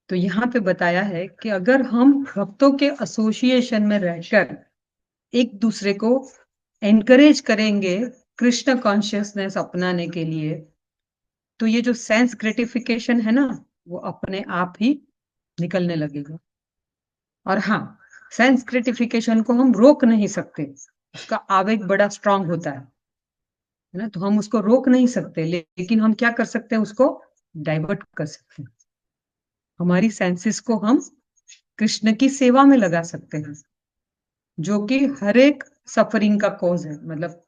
तो यहाँ पे बताया है कि अगर हम भक्तों के एसोसिएशन में रहकर एक दूसरे को एनकरेज करेंगे कृष्ण कॉन्शियसनेस अपनाने के लिए, तो ये जो सेंस ग्रेटिफिकेशन है ना, वो अपने आप ही निकलने लगेगा। और हाँ, सेंस ग्रेटिफिकेशन को हम रोक नहीं सकते, उसका आवेग बड़ा स्ट्रांग होता है ना? तो हम उसको रोक नहीं सकते, लेकिन हम क्या कर सकते हैं? उसको डाइवर्ट कर सकते हैं। हमारी सेंसेस को हम कृष्ण की सेवा में लगा सकते हैं, जो कि हर एक सफरिंग का कॉज है, मतलब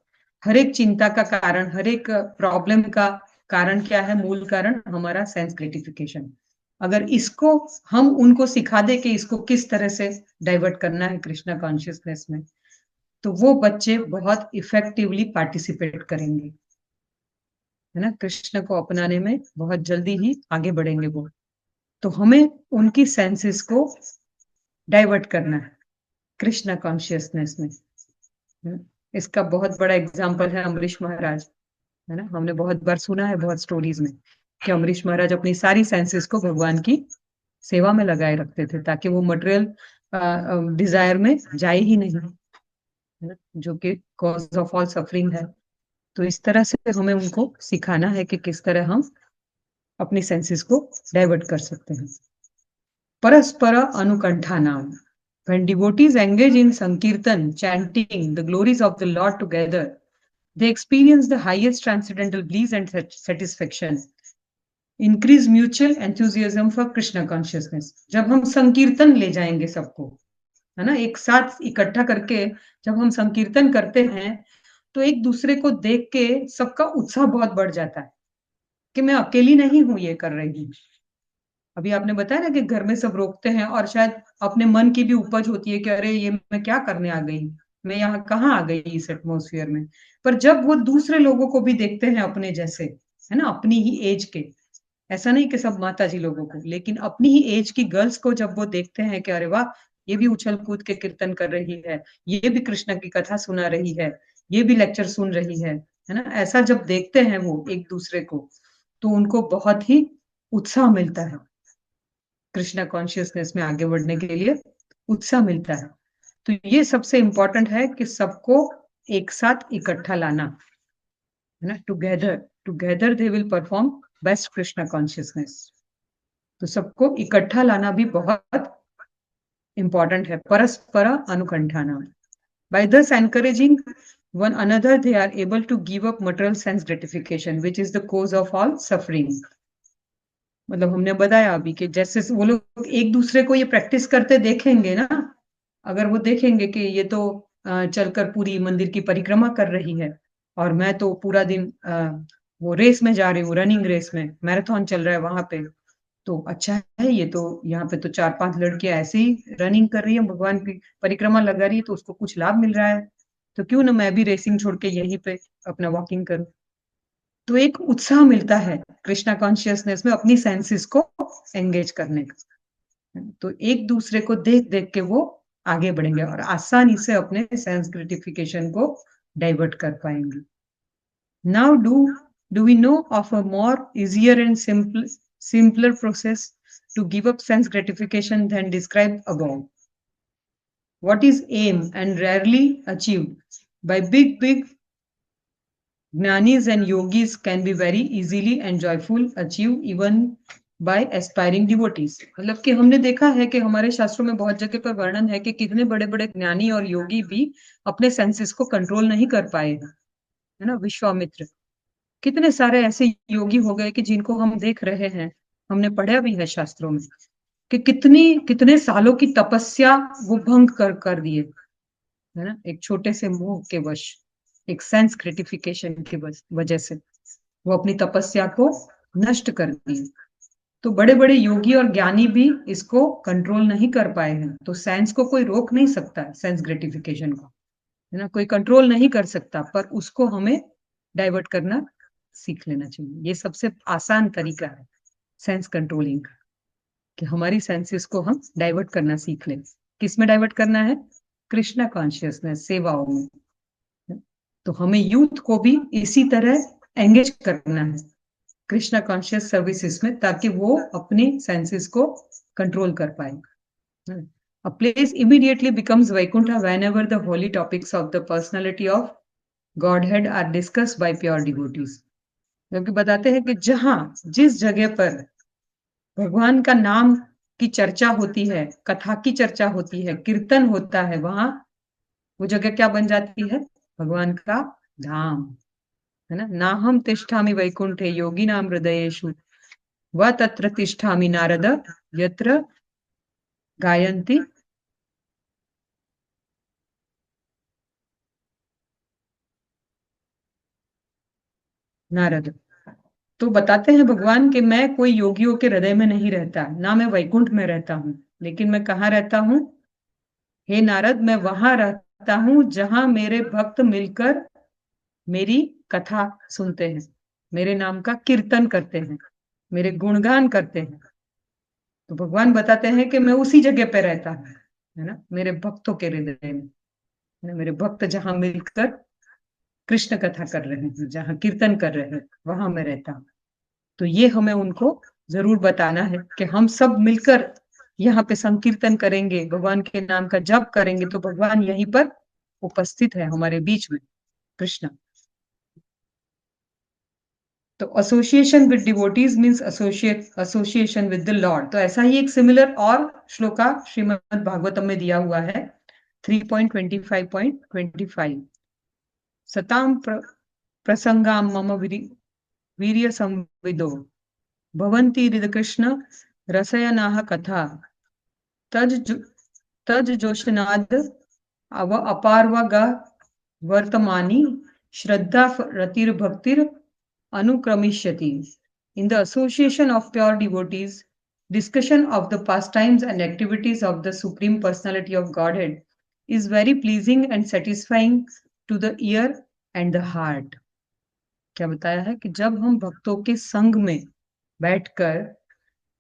हर एक चिंता का कारण, हर एक प्रॉब्लम का कारण क्या है? मूल कारण हमारा सेंस ग्रेटिफिकेशन। अगर इसको हम उनको सिखा दे कि इसको किस तरह से डाइवर्ट करना है कृष्णा कॉन्शियसनेस में, तो वो बच्चे बहुत इफेक्टिवली पार्टिसिपेट करेंगे, है ना? कृष्ण को अपनाने में बहुत जल्दी ही आगे बढ़ेंगे वो। तो हमें उनकी सेंसेस को डाइवर्ट करना है कृष्णा कॉन्शियसनेस में, है ना? इसका बहुत बड़ा एग्जाम्पल है अम्बरीश महाराज, है ना? हमने बहुत बार सुना है, बहुत स्टोरीज में, कि अम्बरीश महाराज अपनी सारी सेंसेस को भगवान की सेवा में लगाए रखते थे, ताकि वो मटेरियल डिजायर में जाए ही नहीं, है है ना, जो कि कॉज ऑफ ऑल सफरिंग है। तो इस तरह से हमें उनको सिखाना है कि किस तरह हम अपनी सेंसेस को डाइवर्ट कर सकते हैं। परस्पर अनुकंठानाम, when devotees engage in sankirtan, chanting the glories of the Lord together, they experience the highest transcendental bliss and satisfaction, increase mutual enthusiasm for Krishna consciousness। जब हम संकीर्तन ले जाएंगे सबको, है ना, एक साथ इकट्ठा करके जब हम संकीर्तन करते हैं तो एक दूसरे को देख के सबका उत्साह बहुत बढ़ जाता है कि मैं अकेली नहीं हूं ये कर रही हूँ। अभी आपने बताया ना कि घर में सब रोकते हैं और शायद अपने मन की भी उपज होती है कि अरे ये मैं क्या करने आ गई, मैं यहाँ कहाँ आ गई इस एटमोसफियर में। पर जब वो दूसरे लोगों को भी देखते हैं अपने जैसे, है ना, अपनी ही एज के, ऐसा नहीं कि सब माता जी लोगों को, लेकिन अपनी ही एज की गर्ल्स को जब वो देखते हैं कि अरे वाह, ये भी उछल कूद के कीर्तन कर रही है, ये भी कृष्ण की कथा सुना रही है, ये भी लेक्चर सुन रही है ना, ऐसा जब देखते हैं वो एक दूसरे को, तो उनको बहुत ही उत्साह मिलता है, कृष्णा कॉन्शियसनेस में आगे बढ़ने के लिए उत्साह मिलता है। तो ये सबसे इंपॉर्टेंट है कि सबको एक साथ इकट्ठा लाना, है ना, together they will perform best Krishna consciousness. तो सबको इकट्ठा लाना भी बहुत इंपॉर्टेंट है, परस्पर अनुकंठाना। By thus encouraging one another, they are able to give up material sense gratification, which is the cause of all suffering. मतलब हमने बताया अभी कि जैसे वो लोग एक दूसरे को ये प्रैक्टिस करते देखेंगे ना, अगर वो देखेंगे कि ये तो चलकर पूरी मंदिर की परिक्रमा कर रही है और मैं तो पूरा दिन वो रेस में जा रही हूँ, रनिंग रेस में, मैराथन चल रहा है वहां पे, तो अच्छा है, ये तो यहाँ पे तो 4-5 लड़कियां ऐसे ही रनिंग कर रही है, भगवान की परिक्रमा लगा रही है, तो उसको कुछ लाभ मिल रहा है, तो क्यों ना मैं भी रेसिंग छोड़ के यहीं पे अपना वॉकिंग करूं। तो एक उत्साह मिलता है कृष्णा कॉन्शियसनेस में अपनी सेंसेस को एंगेज करने का। तो एक दूसरे को देख देख के वो आगे बढ़ेंगे और आसानी से अपने सेंस ग्रेटिफिकेशन को डाइवर्ट कर पाएंगे। Now do we know of a more easier and simpler process to give up sense gratification than described above. What is aim and rarely achieved by big Jnanis and yogis can be very easily and joyful achieved even by aspiring devotees। मतलब कि हमने देखा है कि हमारे शास्त्रों में बहुत जगह पर वर्णन है कि कितने बड़े बड़े ज्ञानी और योगी भी अपने सेंसेस को कंट्रोल नहीं कर पाए हैं, है ना। विश्वामित्र, कितने सारे ऐसे योगी हो गए कि जिनको हम देख रहे हैं, हमने पढ़ा भी है शास्त्रों में कि कितने सालों की तपस्या वो भंग कर दिए, है ना, एक छोटे से मोह के वश, एक सेंस ग्रेटिफिकेशन की वजह से वो अपनी तपस्या को नष्ट कर दिए। तो बड़े बड़े योगी और ज्ञानी भी इसको कंट्रोल नहीं कर पाए हैं। तो सेंस को कोई रोक नहीं सकता, सेंस ग्रेटिफिकेशन को, है ना, कोई कंट्रोल नहीं कर सकता, पर उसको हमें डाइवर्ट करना सीख लेना चाहिए। ये सबसे आसान तरीका है सेंस कंट्रोलिंग का, कि हमारी सेंसेस को हम डाइवर्ट करना सीख लें। किस में डाइवर्ट करना है? कृष्णा कॉन्शियसनेस सेवाओं में। तो हमें यूथ को भी इसी तरह एंगेज करना है कृष्णा कॉन्शियस सर्विसेज में, ताकि वो अपने सेंसेस को कंट्रोल कर पाए। A place immediately becomes Vaikuntha whenever the holy topics of the personality of Godhead are discussed by pure devotees। क्योंकि बताते हैं कि जहां जिस जगह पर भगवान का नाम की चर्चा होती है, कथा की चर्चा होती है, कीर्तन होता है, वहां वो जगह क्या बन जाती है? भगवान का धाम, है ना। नाहम तिष्ठामि वैकुंठे योगिनाम हृदयेषु व तत्र तिष्ठामि नारद यत्र गायन्ति नारद। तो बताते हैं भगवान कि मैं कोई योगियों के हृदय में नहीं रहता, ना मैं वैकुंठ में रहता हूँ, लेकिन मैं कहाँ रहता हूँ? हे नारद, मैं वहां रहता हूँ जहां मेरे भक्त मिलकर मेरी कथा सुनते हैं, मेरे नाम का कीर्तन करते हैं, मेरे गुणगान करते हैं। तो भगवान बताते हैं कि मैं उसी जगह पे रहता हूँ, है ना, मेरे भक्तों के हृदय में, है ना, मेरे भक्त जहां मिलकर कृष्ण कथा कर रहे हैं, जहां कीर्तन कर रहे हैं, वहां मैं रहता हूँ। तो ये हमें उनको जरूर बताना है कि हम सब मिलकर यहाँ पे संकीर्तन करेंगे, भगवान के नाम का जप करेंगे, तो भगवान यहीं पर उपस्थित है हमारे बीच में कृष्ण। तो association with devotees means association with the Lord. तो ऐसा ही एक सिमिलर और श्लोका श्रीमद् भागवतम में दिया हुआ है 3.25.25 सताम प्रसंगाम मम वीर्य संविदो भवन्ति हृद कृष्ण रसयनाः कथा तज जोशनाद अव अपार्वग वर्तमानी श्रद्धा रतिर्भक्तिर अनुक्रमिष्यति। In the association of pure devotees, discussion of the pastimes and activities of the Supreme Personality of Godhead is very pleasing and satisfying to the ear and the heart. क्या बताया है कि जब हम भक्तों के संग में बैठकर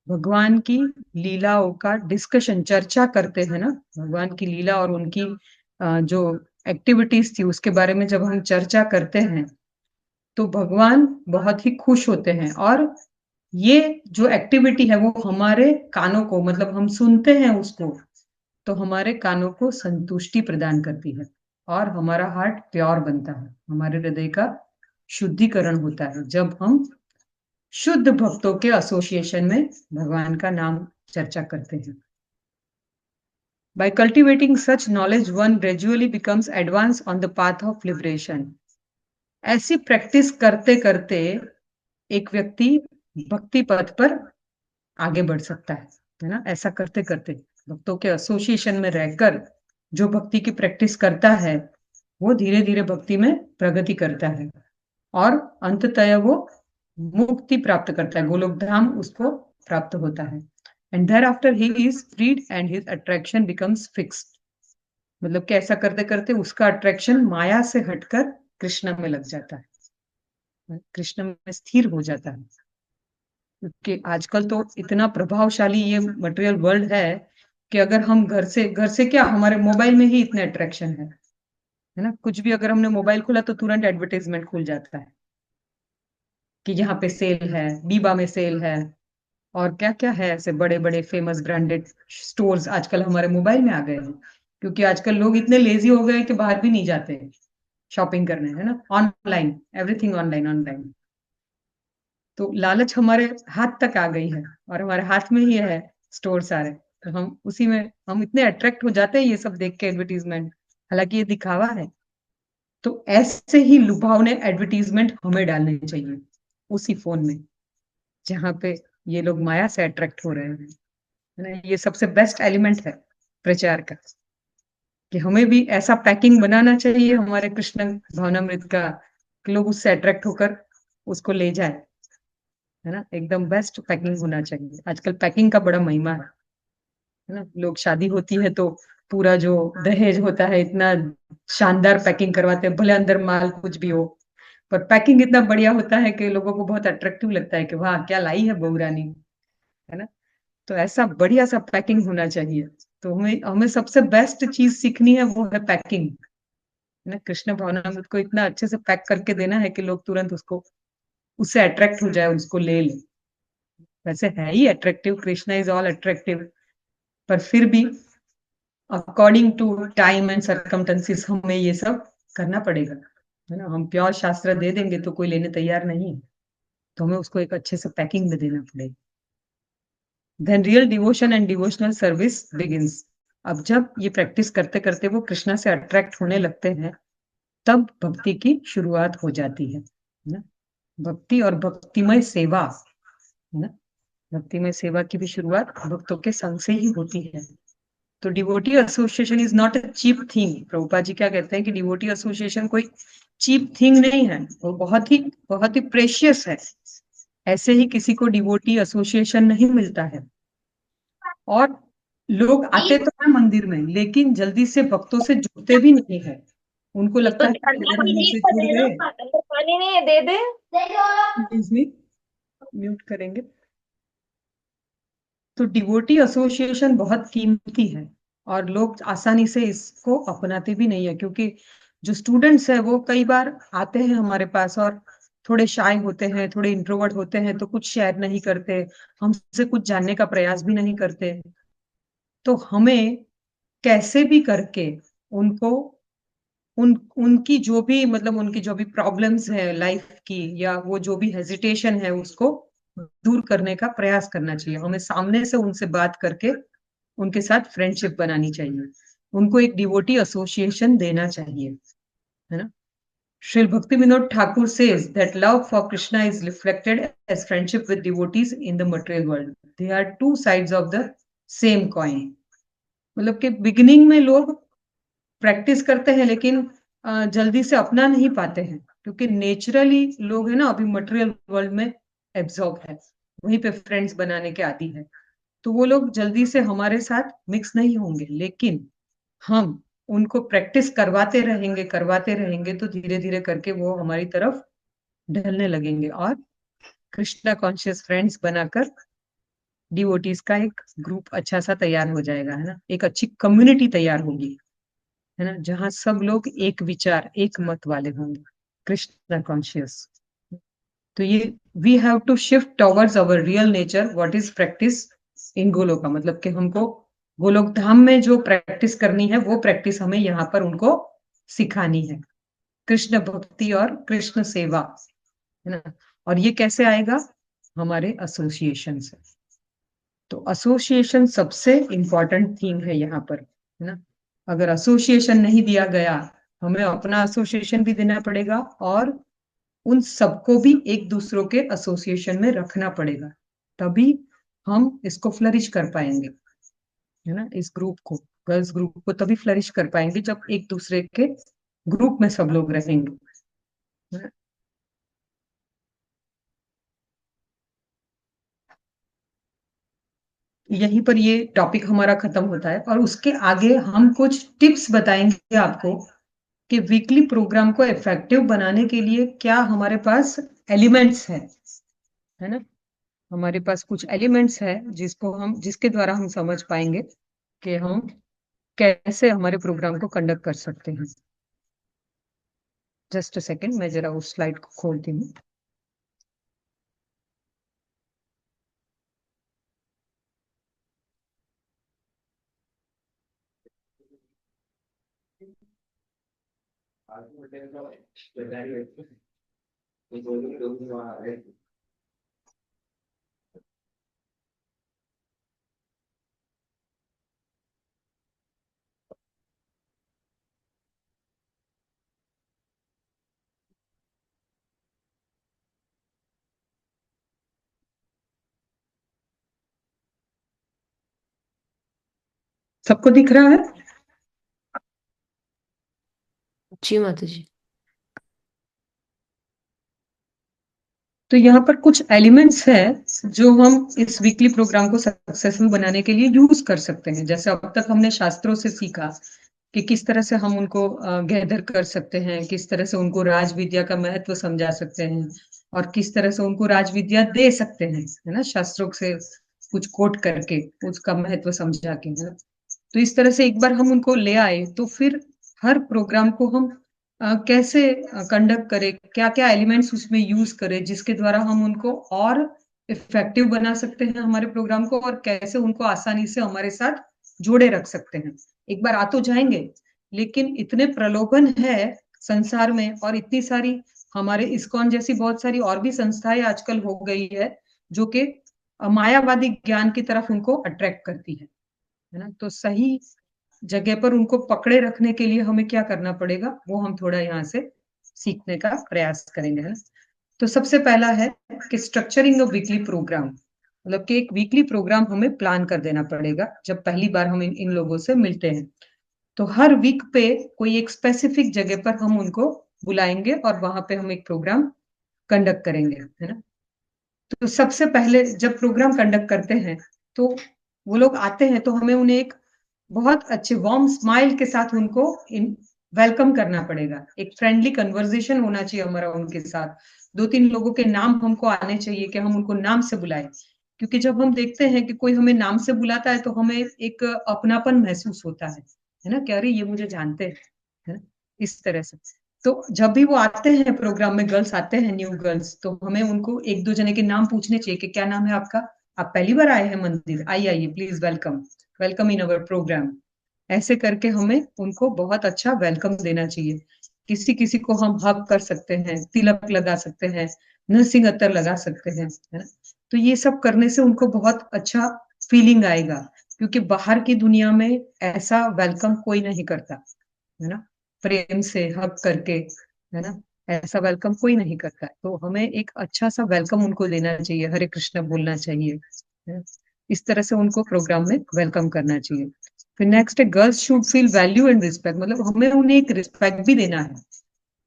भगवान की लीलाओं का डिस्कशन चर्चा करते हैं ना, भगवान की लीला और उनकी जो एक्टिविटीज थी उसके बारे में जब हम चर्चा करते हैं तो भगवान बहुत ही खुश होते हैं। और ये जो एक्टिविटी है वो हमारे कानों को, मतलब हम सुनते हैं उसको तो हमारे कानों को संतुष्टि प्रदान करती है और हमारा हार्ट प्योर बनता है, हमारे हृदय का शुद्धिकरण होता है जब हम शुद्ध भक्तों के एसोसिएशन में भगवान का नाम चर्चा करते हैं। By cultivating such knowledge, one gradually becomes advanced on the path of liberation. ऐसी प्रैक्टिस करते करते एक व्यक्ति भक्ति पथ पर आगे बढ़ सकता है ना। ऐसा करते करते भक्तों के एसोसिएशन में रहकर जो भक्ति की प्रैक्टिस करता है वो धीरे धीरे भक्ति में प्रगति करता है और अंततः वो मुक्ति प्राप्त करता है, गोलोक धाम उसको प्राप्त होता है। And thereafter he is freed and his attraction becomes fixed. मतलब कि ऐसा करते करते उसका अट्रैक्शन माया से हटकर कृष्ण में लग जाता है, कृष्ण में स्थिर हो जाता है। क्योंकि आजकल तो इतना प्रभावशाली ये मटेरियल वर्ल्ड है कि अगर हम घर से क्या, हमारे मोबाइल में ही इतने अट्रैक्शन है ना। कुछ भी अगर हमने मोबाइल खोला तो तुरंत एडवर्टाइजमेंट खुल जाता है कि यहाँ पे सेल है, बीबा में सेल है और क्या क्या है। ऐसे बड़े बड़े फेमस ब्रांडेड स्टोर्स आजकल हमारे मोबाइल में आ गए हैं, क्योंकि आजकल लोग इतने लेजी हो गए कि बाहर भी नहीं जाते शॉपिंग करने, है ना। Online, everything online online. तो लालच हमारे हाथ तक आ गई है और हमारे हाथ में ही है स्टोर सारे। तो हम उसी में हम इतने अट्रैक्ट हो जाते हैं ये सब देख के एडवर्टीजमेंट, हालांकि ये दिखावा है। तो ऐसे ही लुभावने एडवर्टीजमेंट हमें डालने चाहिए उसी फोन में जहां पे ये लोग माया से अट्रैक्ट हो रहे हैं, है ना। ये सबसे बेस्ट एलिमेंट है प्रचार का कि हमें भी ऐसा पैकिंग बनाना चाहिए हमारे कृष्ण भावनामृत का कि लोग उससे अट्रैक्ट होकर उसको ले जाए, है ना। एकदम बेस्ट पैकिंग होना चाहिए। आजकल पैकिंग का बड़ा महिमा है ना। लोग शादी होती है तो पूरा जो दहेज होता है इतना शानदार पैकिंग करवाते हैं, भले अंदर माल कुछ भी हो पर पैकिंग इतना बढ़िया होता है कि लोगों को बहुत अट्रैक्टिव लगता है कि वाह क्या लाई है बहू रानी, है ना। तो ऐसा बढ़िया सा पैकिंग होना चाहिए। तो हमें हमें सबसे बेस्ट चीज सीखनी है वो है पैकिंग, है ना। कृष्ण भावनामृत को इतना अच्छे से पैक करके देना है कि लोग तुरंत उसको उससे अट्रैक्ट हो जाए, उसको ले ले। वैसे है ही attractive, Krishna is all attractive, पर फिर भी according to time and circumstances हमें ये सब करना पड़ेगा, है ना। हम प्योर शास्त्र दे देंगे तो कोई लेने तैयार नहीं है, तो हमें उसको एक अच्छे से पैकिंग में देना पड़ेगा। Then real devotion and devotional service begins. अब जब ये प्रैक्टिस करते करते वो कृष्णा से अट्रैक्ट होने लगते हैं तब भक्ति की शुरुआत हो जाती है ना। भक्ति और भक्तिमय सेवा, है ना। भक्तिमय सेवा की भी शुरुआत भक्तों के संग से ही होती है। तो devotee association is not a cheap thing. Prabhupada ji क्या कहते हैं कि डिवोटी एसोसिएशन कोई चीप थिंग नहीं है, वो बहुत ही प्रेशियस है। ऐसे ही किसी को डिवोटी एसोसिएशन नहीं मिलता है। और लोग आते तो है मंदिर में लेकिन जल्दी से भक्तों से जुड़ते भी नहीं है। उनको लगता है कि अगर हम उनसे जुड़ गए, पानी नहीं है, दे दे। म्यूट करेंगे। तो डिवोटी एसोसिएशन बहुत कीमती है और लोग आसानी से इसको अपनाते भी नहीं है, क्योंकि जो स्टूडेंट्स है वो कई बार आते हैं हमारे पास और थोड़े शाय होते हैं, थोड़े इंट्रोवर्ट होते हैं, तो कुछ शेयर नहीं करते, हमसे कुछ जानने का प्रयास भी नहीं करते। तो हमें कैसे भी करके उनको उनकी जो भी मतलब उनकी जो भी प्रॉब्लम्स है लाइफ की, या वो जो भी हेजिटेशन है, उसको दूर करने का प्रयास करना चाहिए। हमें सामने से उनसे बात करके उनके साथ फ्रेंडशिप बनानी चाहिए, उनको एक डिवोटी एसोसिएशन देना चाहिए, है ना। Srila Bhakti Vinod Thakur says that love for Krishna is reflected as friendship with devotees in the material world. They are two sides of the same coin. मतलब कि बिगिनिंग में लोग प्रैक्टिस करते हैं, लेकिन जल्दी से अपना नहीं पाते हैं, क्योंकि नेचुरली लोग है ना अभी मटेरियल वर्ल्ड में एब्जॉर्ब है, वहीं पे फ्रेंड्स बनाने के आदी है, तो वो लोग जल्दी से हमारे साथ मिक्स नहीं होंगे। लेकिन हम उनको प्रैक्टिस करवाते रहेंगे तो धीरे धीरे करके वो हमारी तरफ ढलने लगेंगे, और कृष्णा कॉन्शियस फ्रेंड्स बनाकर डिवोटीज का एक ग्रुप अच्छा सा तैयार हो जाएगा, है ना। एक अच्छी कम्युनिटी तैयार होगी, है ना, जहाँ सब लोग एक विचार एक मत वाले होंगे, कृष्णा कॉन्शियस। तो ये we have to shift towards our real nature, what is practice in Goloka, मतलब कि हमको गोलोक धाम में जो प्रैक्टिस करनी है वो प्रैक्टिस हमें यहाँ पर उनको सिखानी है, कृष्ण भक्ति और कृष्ण सेवा, है ना। और ये कैसे आएगा? हमारे एसोसिएशन से। तो एसोसिएशन सबसे इंपॉर्टेंट थिंग है यहाँ पर, है ना। अगर एसोसिएशन नहीं दिया गया, हमें अपना एसोसिएशन भी देना पड़ेगा और उन सबको भी एक दूसरों के एसोसिएशन में रखना पड़ेगा, तभी हम इसको फ्लरिश कर पाएंगे, है ना। इस ग्रुप को, गर्ल्स ग्रुप को तभी फ्लरिश कर पाएंगे जब एक दूसरे के ग्रुप में सब लोग रहेंगे, है ना? यहीं पर ये टॉपिक हमारा खत्म होता है, और उसके आगे हम कुछ टिप्स बताएंगे आपको कि वीकली प्रोग्राम को इफेक्टिव बनाने के लिए क्या हमारे पास एलिमेंट्स है ना। हमारे पास कुछ एलिमेंट्स है जिसके द्वारा हम समझ पाएंगे कि हम कैसे हमारे प्रोग्राम को कंडक्ट कर सकते हैं। जस्ट अ सेकेंड, मैं जरा उस स्लाइड को खोलती हूँ। सबको दिख रहा है? जी माता जी। तो यहाँ पर कुछ एलिमेंट्स है जो हम इस वीकली प्रोग्राम को सक्सेसफुल बनाने के लिए यूज कर सकते हैं। जैसे अब तक हमने शास्त्रों से सीखा कि किस तरह से हम उनको गैदर कर सकते हैं, किस तरह से उनको राज विद्या का महत्व समझा सकते हैं, और किस तरह से उनको राज विद्या दे सकते हैं, है ना, शास्त्रों से कुछ कोट करके उसका महत्व समझा के, है ना। तो इस तरह से एक बार हम उनको ले आए तो फिर हर प्रोग्राम को हम कैसे कंडक्ट करें, क्या क्या एलिमेंट्स उसमें यूज करें जिसके द्वारा हम उनको और इफेक्टिव बना सकते हैं हमारे प्रोग्राम को, और कैसे उनको आसानी से हमारे साथ जोड़े रख सकते हैं। एक बार आ तो जाएंगे, लेकिन इतने प्रलोभन है संसार में, और इतनी सारी हमारे इस्कॉन जैसी बहुत सारी और भी संस्थाएं आजकल हो गई है जो कि मायावादी ज्ञान की तरफ उनको अट्रैक्ट करती है ना। तो सही जगह पर उनको पकड़े रखने के लिए हमें क्या करना पड़ेगा, वो हम थोड़ा यहाँ से सीखने का प्रयास करेंगे, है। तो सबसे पहला है कि स्ट्रक्चरिंग अ वीकली प्रोग्राम, मतलब कि एक वीकली प्रोग्राम हमें प्लान कर देना पड़ेगा जब पहली बार हम इन लोगों से मिलते हैं। तो हर वीक पे कोई एक स्पेसिफिक जगह पर हम उनको बुलाएंगे और वहां पे हम एक प्रोग्राम कंडक्ट करेंगे, है ना। तो सबसे पहले जब प्रोग्राम कंडक्ट करते हैं तो वो लोग आते हैं तो हमें उन्हें एक बहुत अच्छे वार्म स्माइल के साथ उनको वेलकम करना पड़ेगा। एक फ्रेंडली कन्वर्सेशन होना चाहिए हमारा उनके साथ। 2-3 लोगों के नाम हमको आने चाहिए कि हम उनको नाम से बुलाएं, क्योंकि जब हम देखते हैं कि कोई हमें नाम से बुलाता है तो हमें एक अपनापन महसूस होता है ना, कि अरे ये मुझे जानते हैं, है ना, इस तरह से। तो जब भी वो आते हैं प्रोग्राम में, गर्ल्स आते हैं, न्यू गर्ल्स, तो हमें उनको 1-2 जने के नाम पूछने चाहिए कि क्या नाम है आपका, आप पहली बार आए हैं मंदिर, आइए आइए please, welcome welcome in our program. ऐसे करके हमें उनको बहुत अच्छा वेलकम देना चाहिए। किसी किसी को हम हग कर सकते हैं, तिलक लगा सकते हैं, नरसिंह अत्तर लगा सकते हैं, है ना। तो ये सब करने से उनको बहुत अच्छा फीलिंग आएगा, क्योंकि बाहर की दुनिया में ऐसा वेलकम कोई नहीं करता, है ना, प्रेम से हग करके, है ना, ऐसा वेलकम कोई नहीं करता। तो हमें एक अच्छा सा वेलकम उनको देना चाहिए, हरे कृष्ण बोलना चाहिए, है ना? इस तरह से उनको प्रोग्राम में वेलकम करना चाहिए। फिर नेक्स्ट है girls should feel value and respect, मतलब हमें उन्हें एक रिस्पेक्ट भी देना है।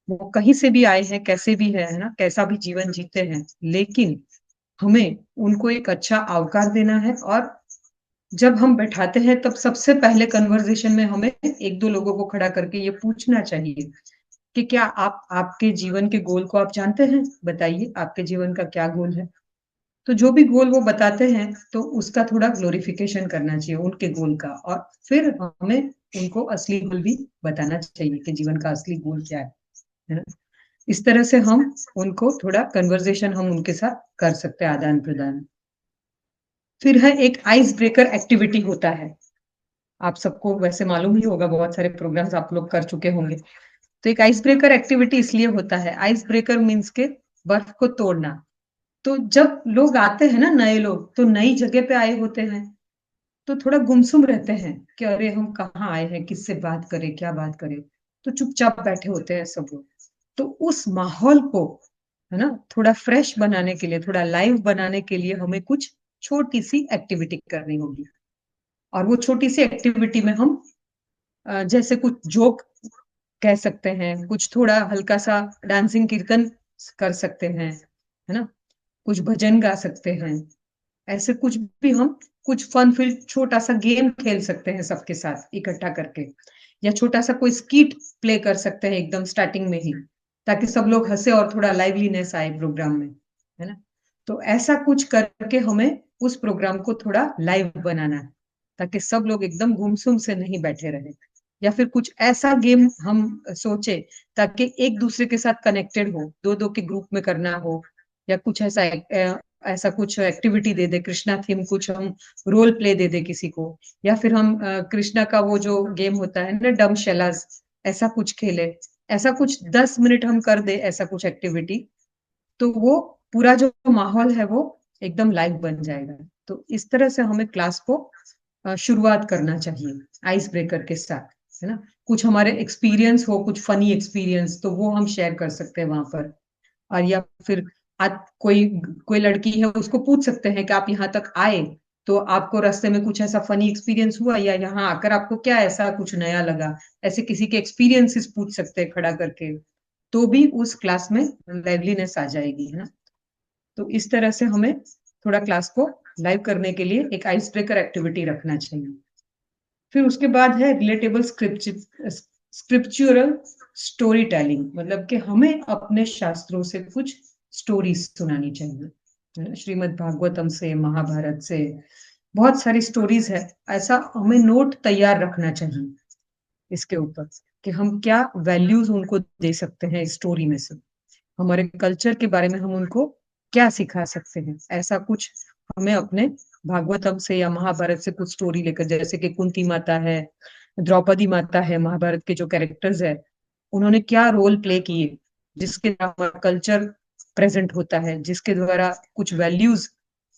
वो कहीं से भी आए हैं, कैसे भी है ना, कैसा भी जीवन जीते हैं, लेकिन हमें उनको एक अच्छा आवकार देना है। और जब हम बैठाते हैं तब सबसे पहले कन्वर्सेशन में हमें एक दो लोगों को खड़ा करके ये पूछना चाहिए कि क्या आप आपके जीवन के गोल को आप जानते हैं, बताइए आपके जीवन का क्या गोल है। तो जो भी गोल वो बताते हैं तो उसका थोड़ा ग्लोरिफिकेशन करना चाहिए उनके गोल का, और फिर हमें उनको असली गोल भी बताना चाहिए कि जीवन का असली गोल क्या है ना। इस तरह से हम उनको थोड़ा कन्वर्सेशन हम उनके साथ कर सकते हैं, आदान प्रदान। फिर है एक आइस ब्रेकर एक्टिविटी होता है, आप सबको वैसे मालूम ही होगा, बहुत सारे प्रोग्राम्स आप लोग कर चुके होंगे। तो एक आइस ब्रेकर एक्टिविटी इसलिए होता है, आइस ब्रेकर मीन्स के बर्फ को तोड़ना। तो जब लोग आते हैं ना, नए लोग तो नई जगह पे आए होते हैं, तो थोड़ा गुमसुम रहते हैं कि अरे हम कहाँ आए हैं, किससे बात करें, क्या बात करें। तो चुपचाप बैठे होते हैं सब लोग। तो उस माहौल को, है ना, थोड़ा फ्रेश बनाने के लिए, थोड़ा लाइव बनाने के लिए हमें कुछ छोटी सी एक्टिविटी करनी होगी। और वो छोटी सी एक्टिविटी में हम जैसे कुछ जोक कह सकते हैं, कुछ थोड़ा हल्का सा डांसिंग कीर्तन कर सकते हैं, है ना, कुछ भजन गा सकते हैं, ऐसे कुछ भी हम कुछ फन फील्ड छोटा सा गेम खेल सकते हैं सबके साथ इकट्ठा करके, या छोटा सा कोई स्कीट प्ले कर सकते हैं एकदम स्टार्टिंग में ही, ताकि सब लोग हंसे और थोड़ा लाइवलीनेस आए प्रोग्राम में, है ना। तो ऐसा कुछ करके हमें उस प्रोग्राम को थोड़ा लाइव बनाना है, ताकि सब लोग एकदम गुमसुम से नहीं बैठे रहे। या फिर कुछ ऐसा गेम हम सोचे ताकि एक दूसरे के साथ कनेक्टेड हो, दो दो के ग्रुप में करना हो, या कुछ ऐसा ऐसा कुछ एक्टिविटी दे दे, कृष्णा थीम कुछ हम रोल प्ले दे दे किसी को, या फिर हम कृष्णा का वो जो गेम होता है ना, डम शेलास, ऐसा कुछ खेले। ऐसा कुछ 10 मिनट हम कर दे, ऐसा कुछ एक्टिविटी, तो वो पूरा जो माहौल है वो एकदम लाइव बन जाएगा। तो इस तरह से हमें क्लास को शुरुआत करना चाहिए आइस ब्रेकर के साथ, है ना। कुछ हमारे एक्सपीरियंस हो, कुछ फनी एक्सपीरियंस, तो वो हम शेयर कर सकते हैं वहां पर। और या फिर आज कोई कोई लड़की है, उसको पूछ सकते हैं कि आप यहाँ तक आए तो आपको रास्ते में कुछ ऐसा फनी एक्सपीरियंस हुआ, या यहाँ आकर आपको क्या ऐसा कुछ नया लगा, ऐसे किसी के एक्सपीरियंसेस पूछ सकते हैं खड़ा करके। तो भी उस क्लास में लाइवलीनेस आ जाएगी, है ना। तो इस तरह से हमें थोड़ा क्लास को लाइव करने के लिए एक आइस ब्रेकर एक्टिविटी रखना चाहिए। फिर उसके बाद है रिलेटेबल स्क्रिप्चुरल स्टोरी टेलिंग, मतलब कि हमें अपने शास्त्रों से कुछ स्टोरीज सुनानी चाहिए, श्रीमद् भागवतम से, महाभारत से, बहुत सारी स्टोरीज है। ऐसा हमें नोट तैयार रखना चाहिए इसके ऊपर कि हम क्या वैल्यूज उनको दे सकते हैं स्टोरी में से, हमारे कल्चर के बारे में हम उनको क्या सिखा सकते हैं। ऐसा कुछ हमें अपने भागवतम से या महाभारत से कुछ स्टोरी लेकर, जैसे कि कुंती माता है, द्रौपदी माता है, महाभारत के जो कैरेक्टर्स है उन्होंने क्या रोल प्ले किए, जिसके द्वारा हमारा कल्चर प्रेजेंट होता है, जिसके द्वारा कुछ वैल्यूज,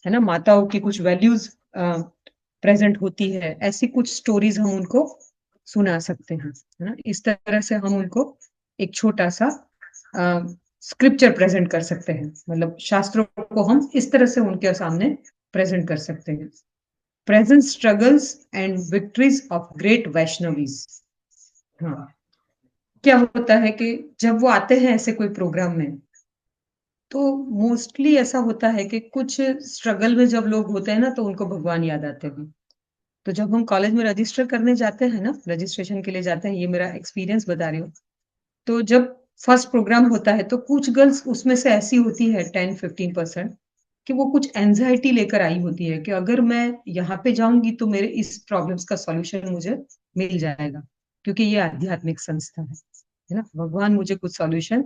है ना, माताओं की कुछ वैल्यूज प्रेजेंट होती है। ऐसी कुछ स्टोरीज हम उनको सुना सकते हैं, है ना। इस तरह से हम उनको एक छोटा सा स्क्रिप्चर प्रेजेंट कर सकते हैं, मतलब शास्त्रों को हम इस तरह से उनके सामने प्रेजेंट कर सकते हैं। Present struggles and victories of great Vaishnavas. हाँ, क्या होता है कि जब वो आते हैं ऐसे कोई प्रोग्राम में, तो मोस्टली ऐसा होता है कि कुछ स्ट्रगल में जब लोग होते हैं ना, तो उनको भगवान याद आते हैं। तो जब हम कॉलेज में रजिस्टर करने जाते हैं ना, रजिस्ट्रेशन के लिए जाते हैं, ये मेरा एक्सपीरियंस बता रही हूँ, तो जब फर्स्ट प्रोग्राम होता है तो कुछ गर्ल्स उसमें से ऐसी होती है 10-15% कि वो कुछ एंजाइटी लेकर आई होती है कि अगर मैं यहाँ पे जाऊंगी तो मेरे इस प्रॉब्लम्स का सॉल्यूशन मुझे मिल जाएगा, क्योंकि ये आध्यात्मिक संस्था है ना, भगवान मुझे कुछ सॉल्यूशन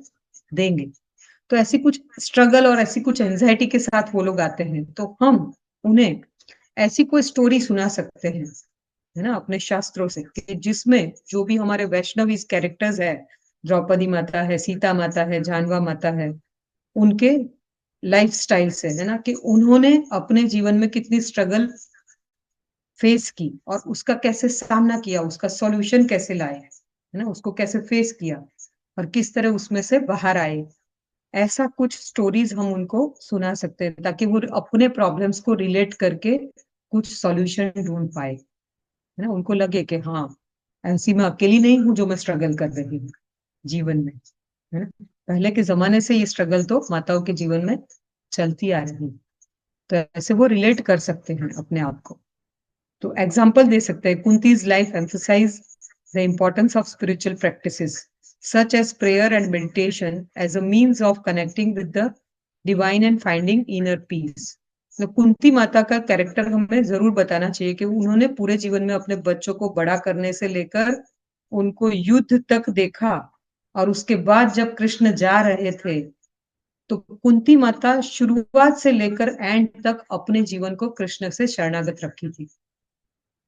देंगे। तो ऐसी कुछ स्ट्रगल और ऐसी कुछ एंजाइटी के साथ वो लोग आते हैं, तो हम उन्हें ऐसी कोई स्टोरी सुना सकते हैं है ना, अपने शास्त्रों से, कि जिसमें जो भी हमारे वैष्णवी कैरेक्टर्स है, द्रौपदी माता है, सीता माता है, जानवा माता है, उनके लाइफ स्टाइल से, है ना, कि उन्होंने अपने जीवन में कितनी स्ट्रगल फेस की और उसका कैसे सामना किया, उसका सॉल्यूशन कैसे लाए, है ना, उसको कैसे फेस किया और किस तरह उसमें से बाहर आए। ऐसा कुछ स्टोरीज हम उनको सुना सकते हैं ताकि वो अपने प्रॉब्लम्स को रिलेट करके कुछ सॉल्यूशन ढूंढ पाए, है ना, उनको लगे कि हाँ, ऐसी मैं अकेली नहीं हूँ जो मैं स्ट्रगल कर रही हूँ जीवन में, है ना। पहले के जमाने से ये स्ट्रगल तो माताओं के जीवन में चलती आ रही है, तो ऐसे वो रिलेट कर सकते हैं अपने आप को। तो एग्जाम्पल दे सकते हैं, Kunti's life emphasize the importance of spiritual practices such as prayer and meditation as a means of connecting with the divine and finding inner peace. तो कुंती माता का कैरेक्टर हमें जरूर बताना चाहिए कि उन्होंने पूरे जीवन में अपने बच्चों को बड़ा करने से लेकर उनको युद्ध तक देखा, और उसके बाद जब कृष्ण जा रहे थे तो कुंती माता शुरुआत से लेकर एंड तक अपने जीवन को कृष्ण से शरणागत रखी थी।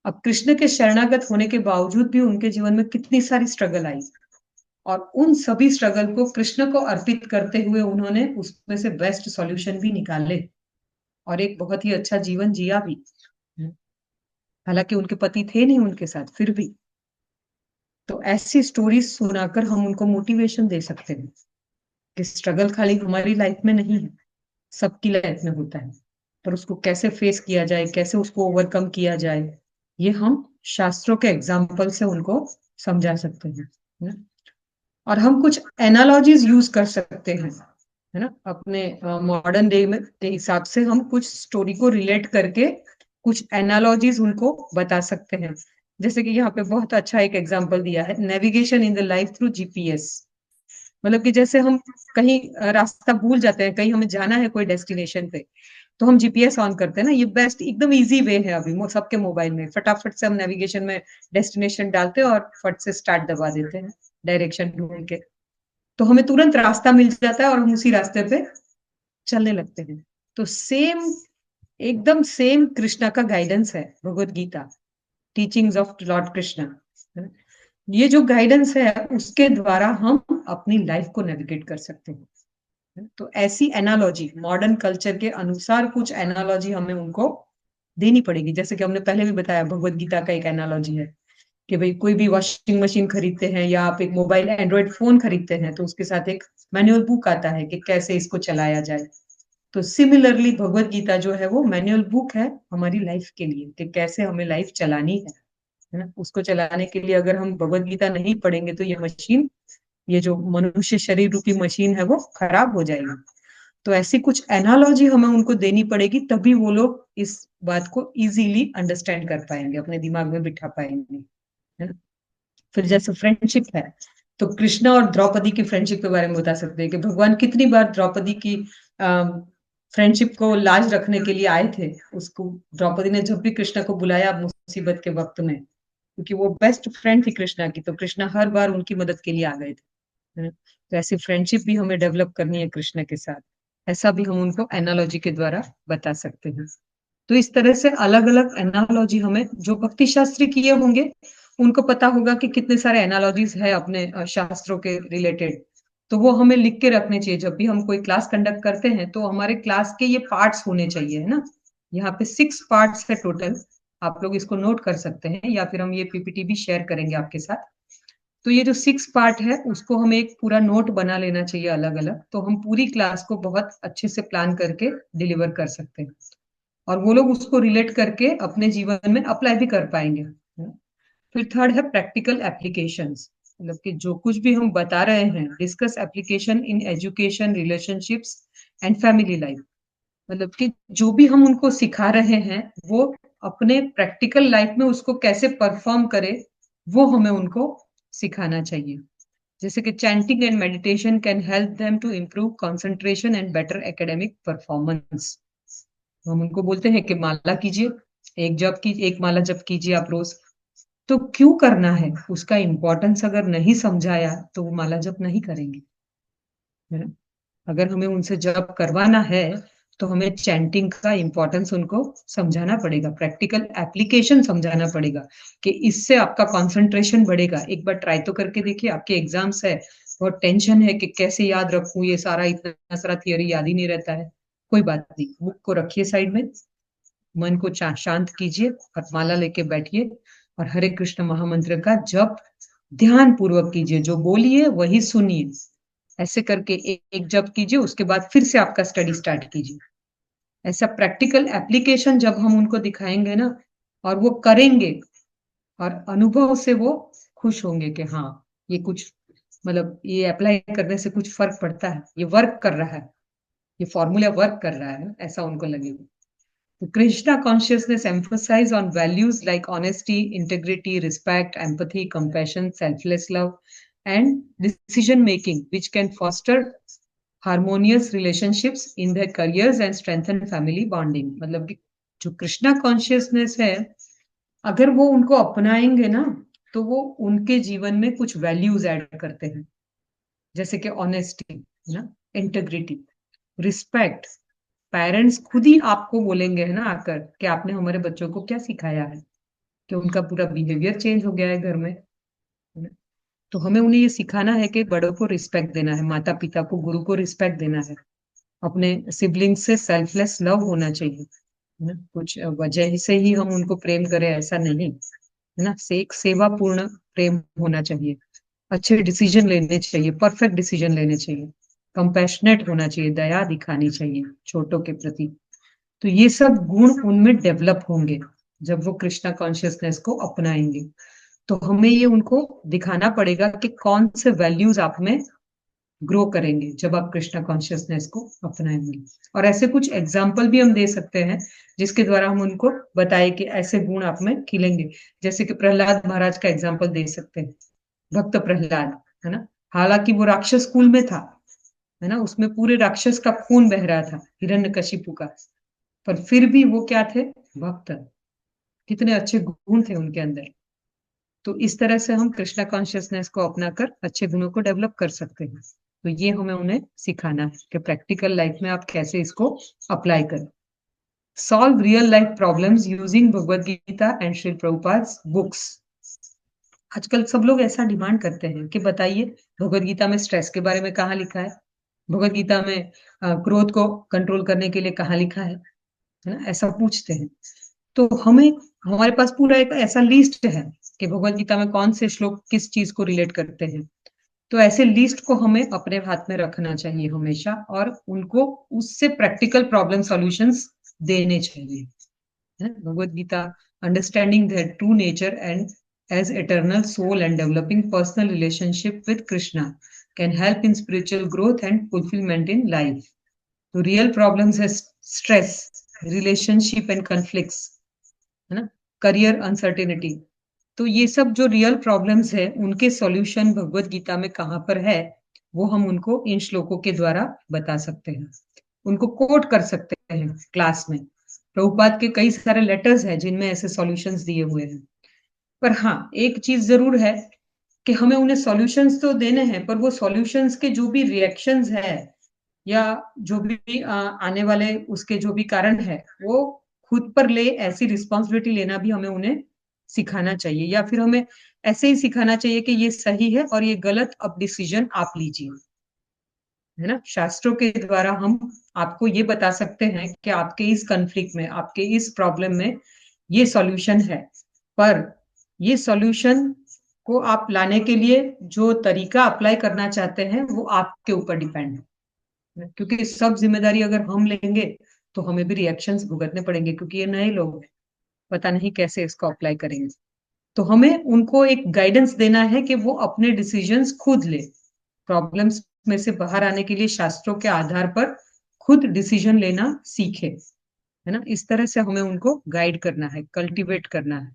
अब कृष्ण के शरणागत होने के बावजूद भी उनके जीवन में कितनी सारी स्ट्रगल आई, और उन सभी स्ट्रगल को कृष्ण को अर्पित करते हुए उन्होंने उसमें से बेस्ट सॉल्यूशन भी निकाले और एक बहुत ही अच्छा जीवन जिया भी। हालांकि उनके पति थे नहीं उनके साथ, फिर भी। तो ऐसी स्टोरीज सुनाकर हम उनको मोटिवेशन दे सकते हैं कि स्ट्रगल खाली हमारी लाइफ में नहीं है, सबकी लाइफ में होता है, पर उसको कैसे फेस किया जाए, कैसे उसको ओवरकम किया जाए, ये हम शास्त्रों के एग्जाम्पल से उनको समझा सकते हैं, है ना। और हम कुछ एनालॉजीज यूज कर सकते हैं, है ना, अपने मॉडर्न डे में के हिसाब से हम कुछ स्टोरी को रिलेट करके कुछ एनालॉजीज उनको बता सकते हैं। जैसे कि यहाँ पे बहुत अच्छा एक एग्जांपल दिया है, navigation in the life through GPS. मतलब कि जैसे हम कहीं रास्ता भूल जाते हैं, कहीं हमें जाना है कोई डेस्टिनेशन पे, तो हम जीपीएस ऑन करते हैं ना, ये बेस्ट एकदम इजी वे है अभी सबके मोबाइल में, फटाफट से हम नेविगेशन में डेस्टिनेशन डालते हैं और फट से स्टार्ट दबा देते हैं डायरेक्शन ढूंढ के, तो हमें तुरंत रास्ता मिल जाता है और हम उसी रास्ते पे चलने लगते हैं। तो सेम, एकदम सेम कृष्णा का गाइडेंस है Bhagavad Gita, teachings of Lord Krishna. ये जो गाइडेंस है उसके द्वारा हम अपनी लाइफ को नेविगेट कर सकते हैं। तो ऐसी एनालॉजी मॉडर्न कल्चर के अनुसार कुछ एनालॉजी हमें उनको देनी पड़ेगी। जैसे कि हमने पहले भी बताया, भगवत गीता का एक एनालॉजी है कि भाई कोई भी वॉशिंग मशीन खरीदते हैं या आप एक मोबाइल एंड्रॉइड फोन खरीदते हैं तो उसके साथ एक मैनुअल बुक आता है कि कैसे इसको चलाया जाए। तो सिमिलरली भगवत गीता जो है वो मैनुअल बुक है हमारी लाइफ के लिए कि कैसे हमें लाइफ चलानी है ना। उसको चलाने के लिए अगर हम भगवत गीता नहीं पढ़ेंगे तो ये मशीन, ये जो मनुष्य शरीर रूपी मशीन है वो खराब हो जाएगी। तो ऐसी कुछ एनालॉजी हमें उनको देनी पड़ेगी, तभी वो लोग इस बात को इजीली अंडरस्टैंड कर पाएंगे, अपने दिमाग में बिठा पाएंगे, है ना। फिर जैसे फ्रेंडशिप है, तो कृष्णा और द्रौपदी की फ्रेंडशिप के बारे में बता सकते हैं कि भगवान कितनी बार द्रौपदी की फ्रेंडशिप को लाज रखने के लिए आए थे। उसको द्रौपदी ने जब भी कृष्णा को बुलाया मुसीबत के वक्त में, क्योंकि वो बेस्ट फ्रेंड थी कृष्णा की, तो कृष्णा हर बार उनकी मदद के लिए आ गए थे, है ना। तो ऐसी फ्रेंडशिप भी हमें डेवलप करनी है कृष्णा के साथ, ऐसा भी हम उनको एनालॉजी के द्वारा बता सकते हैं। तो इस तरह से अलग अलग एनालॉजी हमें, जो भक्ति शास्त्री किए होंगे उनको पता होगा कि कितने सारे एनालॉजीज है अपने शास्त्रों के रिलेटेड, तो वो हमें लिख के रखने चाहिए। जब भी हम कोई क्लास कंडक्ट करते हैं तो हमारे क्लास के ये पार्ट्स होने चाहिए, है ना। यहाँ पे 6 पार्ट्स है टोटल, आप लोग इसको नोट कर सकते हैं या फिर हम ये पीपीटी भी शेयर करेंगे आपके साथ। तो ये जो 6 पार्ट है उसको हमें एक पूरा नोट बना लेना चाहिए अलग अलग, तो हम पूरी क्लास को बहुत अच्छे से प्लान करके डिलीवर कर सकते हैं और वो लोग उसको रिलेट करके अपने जीवन में अप्लाई भी कर पाएंगे। फिर थर्ड है प्रैक्टिकल एप्लीकेशंस, मतलब कि जो कुछ भी हम बता रहे हैं, discuss application in education, relationships and family life. मतलब कि जो भी हम उनको सिखा रहे हैं वो अपने प्रैक्टिकल लाइफ में उसको कैसे परफॉर्म करे, वो हमें उनको सिखाना चाहिए। जैसे कि chanting and meditation can help them to improve concentration and better academic performance. हम उनको बोलते हैं कि माला कीजिए, एक माला जप कीजिए आप रोज। तो क्यों करना है, उसका इम्पोर्टेंस अगर नहीं समझाया तो वो माला जप नहीं करेंगे, है ना। अगर हमें उनसे जप करवाना है तो हमें चैंटिंग का इंपॉर्टेंस उनको समझाना पड़ेगा, प्रैक्टिकल एप्लीकेशन समझाना पड़ेगा कि इससे आपका कंसंट्रेशन बढ़ेगा। एक बार ट्राई तो करके देखिए, आपके एग्जाम्स है, बहुत टेंशन है कि कैसे याद रखूं, ये सारा इतना सारा थियोरी याद ही नहीं रहता है। कोई बात नहीं, बुक को रखिए साइड में, मन को शांत कीजिए और माला लेके बैठिए और हरे कृष्ण महामंत्र का जप ध्यान पूर्वक कीजिए, जो बोलिए वही सुनिए। ऐसे करके एक जप कीजिए, उसके बाद फिर से आपका स्टडी स्टार्ट कीजिए। ऐसा प्रैक्टिकल एप्लीकेशन जब हम उनको दिखाएंगे ना और वो करेंगे और अनुभव से वो खुश होंगे कि हाँ, ये कुछ मतलब ये अप्लाई करने से कुछ फर्क पड़ता है, ये वर्क कर रहा है, ये फॉर्मूला वर्क कर रहा है, ऐसा उनको लगेगा। तो Krishna consciousness emphasize on values like honesty, integrity, respect, empathy, compassion, selfless love, and decision making, which can foster harmonious relationships in their careers and strengthen family bonding। मतलब कि जो कृष्णा कॉन्शियसनेस है, अगर वो उनको अपनाएंगे ना तो वो उनके जीवन में कुछ वैल्यूज ऐड करते हैं, जैसे कि ऑनेस्टी, है ना, इंटेग्रिटी, रिस्पेक्ट। पेरेंट्स खुद ही आपको बोलेंगे है ना आकर कि आपने हमारे बच्चों को क्या सिखाया है, कि उनका पूरा बिहेवियर चेंज हो गया है घर में, है ना? तो हमें उन्हें ये सिखाना है कि बड़ों को रिस्पेक्ट देना है, माता पिता को, गुरु को रिस्पेक्ट देना है, अपने सिबलिंग से सेल्फलेस लव होना चाहिए, है ना? कुछ वजह से ही हम उनको प्रेम करें ऐसा नहीं, है ना, से एक सेवा पूर्ण प्रेम होना चाहिए, अच्छे डिसीजन लेने चाहिए, परफेक्ट डिसीजन लेने चाहिए, कंपैशनेट होना चाहिए, दया दिखानी चाहिए छोटों के प्रति। तो ये सब गुण उनमें डेवलप होंगे जब वो कृष्णा कॉन्शियसनेस को अपनाएंगे। तो हमें ये उनको दिखाना पड़ेगा कि कौन से वैल्यूज आप में ग्रो करेंगे जब आप कृष्णा कॉन्शियसनेस को अपनाएंगे। और ऐसे कुछ एग्जाम्पल भी हम दे सकते हैं जिसके द्वारा हम उनको बताए कि ऐसे गुण आप में खिलेंगे। जैसे कि प्रहलाद महाराज का एग्जाम्पल दे सकते हैं, भक्त प्रहलाद, है ना, हालांकि वो राक्षस कुल में था, है ना, उसमें पूरे राक्षस का खून बह रहा था हिरण्यकशिपु का, पर फिर भी वो क्या थे, भक्त। कितने अच्छे गुण थे उनके अंदर। तो इस तरह से हम कृष्णा कॉन्शियसनेस को अपनाकर अच्छे गुणों को डेवलप कर सकते हैं। तो ये हमें उन्हें सिखाना है कि प्रैक्टिकल लाइफ में आप कैसे इसको अप्लाई करें। Solve real life problems using Bhagavad Gita and Shri Prabhupada books. आजकल सब लोग ऐसा डिमांड करते हैं कि बताइए भगवद गीता में स्ट्रेस के बारे में कहाँ लिखा है, भगवद गीता में क्रोध को कंट्रोल करने के लिए कहाँ लिखा है ना, ऐसा पूछते हैं। तो हमें, हमारे पास पूरा एक ऐसा लिस्ट है कि भगवद गीता में कौन से श्लोक किस चीज को रिलेट करते हैं। तो ऐसे लिस्ट को हमें अपने हाथ में रखना चाहिए हमेशा और उनको उससे प्रैक्टिकल प्रॉब्लम सॉल्यूशंस देने चाहिए। Bhagavad Gita understanding their true nature and as eternal soul and developing personal relationship with Krishna can help in spiritual growth and fulfillment in life। तो रियल प्रॉब्लम्स है स्ट्रेस, रिलेशनशिप एंड कॉन्फ्लिक्ट्स, है ना, करियर अनसर्टेनिटी। तो ये सब जो रियल प्रॉब्लम्स है उनके सॉल्यूशन भगवद गीता में कहाँ पर है, वो हम उनको इन श्लोकों के द्वारा बता सकते हैं, उनको कोट कर सकते हैं क्लास में। प्रभुपाद के कई सारे लेटर्स हैं जिनमें ऐसे सॉल्यूशंस दिए हुए हैं। पर हाँ, एक चीज जरूर है कि हमें उन्हें सॉल्यूशंस तो देने हैं, पर वो सॉल्यूशंस के जो भी रिएक्शंस है या जो भी आने वाले उसके जो भी कारण है वो खुद पर ले, ऐसी रिस्पॉन्सिबिलिटी लेना भी हमें उन्हें सिखाना चाहिए, या फिर हमें ऐसे ही सिखाना चाहिए कि ये सही है और ये गलत, अब डिसीजन आप लीजिए, है ना। शास्त्रों के द्वारा हम आपको ये बता सकते हैं कि आपके इस कॉन्फ्लिक्ट में, आपके इस प्रॉब्लम में ये सॉल्यूशन है, पर ये सॉल्यूशन को आप लाने के लिए जो तरीका अप्लाई करना चाहते हैं वो आपके ऊपर डिपेंड है, क्योंकि सब जिम्मेदारी अगर हम लेंगे तो हमें भी रिएक्शंस भुगतने पड़ेंगे, क्योंकि ये नए लोग हैं, पता नहीं कैसे इसको अप्लाई करेंगे। तो हमें उनको एक गाइडेंस देना है कि वो अपने डिसीजंस खुद ले, प्रॉब्लम्स में से बाहर आने के लिए शास्त्रों के आधार पर खुद डिसीजन लेना सीखे, है ना। इस तरह से हमें उनको गाइड करना है, कल्टीवेट करना है।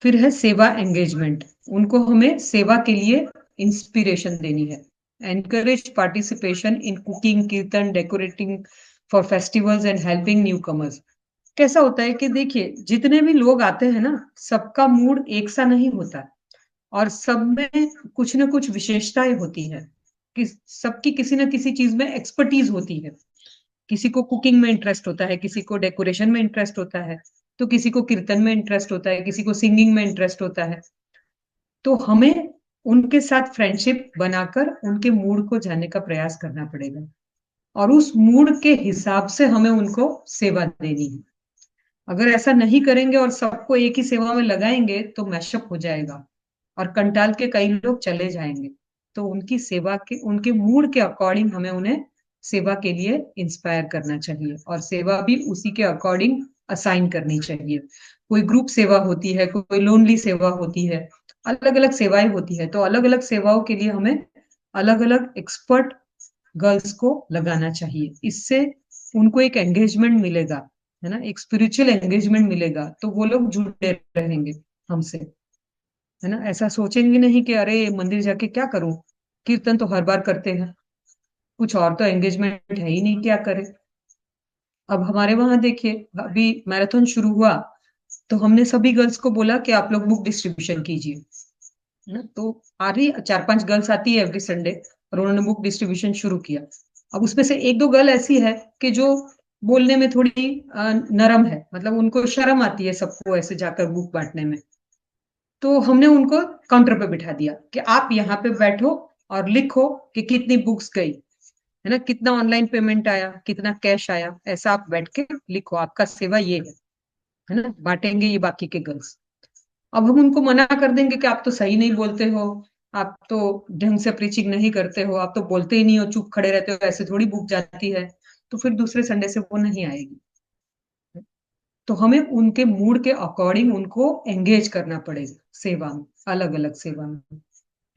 फिर है सेवा एंगेजमेंट, उनको हमें सेवा के लिए इंस्पिरेशन देनी है। एनकरेज पार्टिसिपेशन इन कुकिंग, कीर्तन, decorating for festivals and helping new commerce. कैसा होता है कि देखिए जितने भी लोग आते हैं ना, सबका मूड एक सा नहीं होता और सब में कुछ ना कुछ विशेषताएं होती है कि सबकी किसी न किसी चीज में एक्सपर्टीज होती है। किसी को कुकिंग में इंटरेस्ट होता है, किसी को डेकोरेशन में इंटरेस्ट होता है, तो किसी को कीर्तन में इंटरेस्ट होता है, किसी को सिंगिंग में इंटरेस्ट होता है। तो हमें उनके साथ फ्रेंडशिप बनाकर उनके मूड को जानने का प्रयास करना पड़ेगा और उस मूड के हिसाब से हमें उनको सेवा देनी है। अगर ऐसा नहीं करेंगे और सबको एक ही सेवा में लगाएंगे तो मैशअप हो जाएगा और कंटाल के कई लोग चले जाएंगे। तो उनकी सेवा के, उनके मूड के अकॉर्डिंग हमें उन्हें सेवा के लिए इंस्पायर करना चाहिए और सेवा भी उसी के अकॉर्डिंग असाइन करनी चाहिए। कोई ग्रुप सेवा होती है, कोई लोनली सेवा होती है, अलग अलग सेवाएं होती है। तो अलग अलग सेवाओं के लिए हमें अलग अलग एक्सपर्ट गर्ल्स को लगाना चाहिए। इससे उनको एक एंगेजमेंट मिलेगा, है ना, एक स्पिरिचुअल एंगेजमेंट मिलेगा, तो वो लोग जुड़े रहेंगे हमसे, है ना। ऐसा सोचेंगे नहीं कि अरे मंदिर जाके क्या करूं, कीर्तन तो हर बार करते हैं, कुछ और तो एंगेजमेंट है ही नहीं, क्या करें। अब हमारे वहां देखिए, अभी मैराथन शुरू हुआ तो हमने सभी गर्ल्स को बोला कि आप लोग बुक डिस्ट्रीब्यूशन कीजिए, है ना। तो आ रही 4-5 गर्ल्स आती है एवरी संडे और उन्होंने बुक डिस्ट्रीब्यूशन शुरू किया। अब उसमें से एक दो गर्ल ऐसी है कि जो बोलने में थोड़ी नरम है, मतलब उनको शर्म आती है सबको ऐसे जाकर बुक बांटने में। तो हमने उनको काउंटर पे बिठा दिया कि आप यहाँ पे बैठो और लिखो कि कितनी बुक्स गई, है ना, कितना ऑनलाइन पेमेंट आया, कितना कैश आया, ऐसा आप बैठ के लिखो, आपका सेवा ये है ना। बांटेंगे ये बाकी के गर्ल्स। अब हम उनको मना कर देंगे कि आप तो सही नहीं बोलते हो, आप तो ढंग से प्रीचिंग नहीं करते हो, आप तो बोलते ही नहीं हो, चुप खड़े रहते हो, ऐसे थोड़ी बुक जाती है। तो फिर दूसरे संडे से वो नहीं आएगी। तो हमें उनके मूड के अकॉर्डिंग उनको एंगेज करना पड़ेगा सेवा में, अलग अलग सेवा में,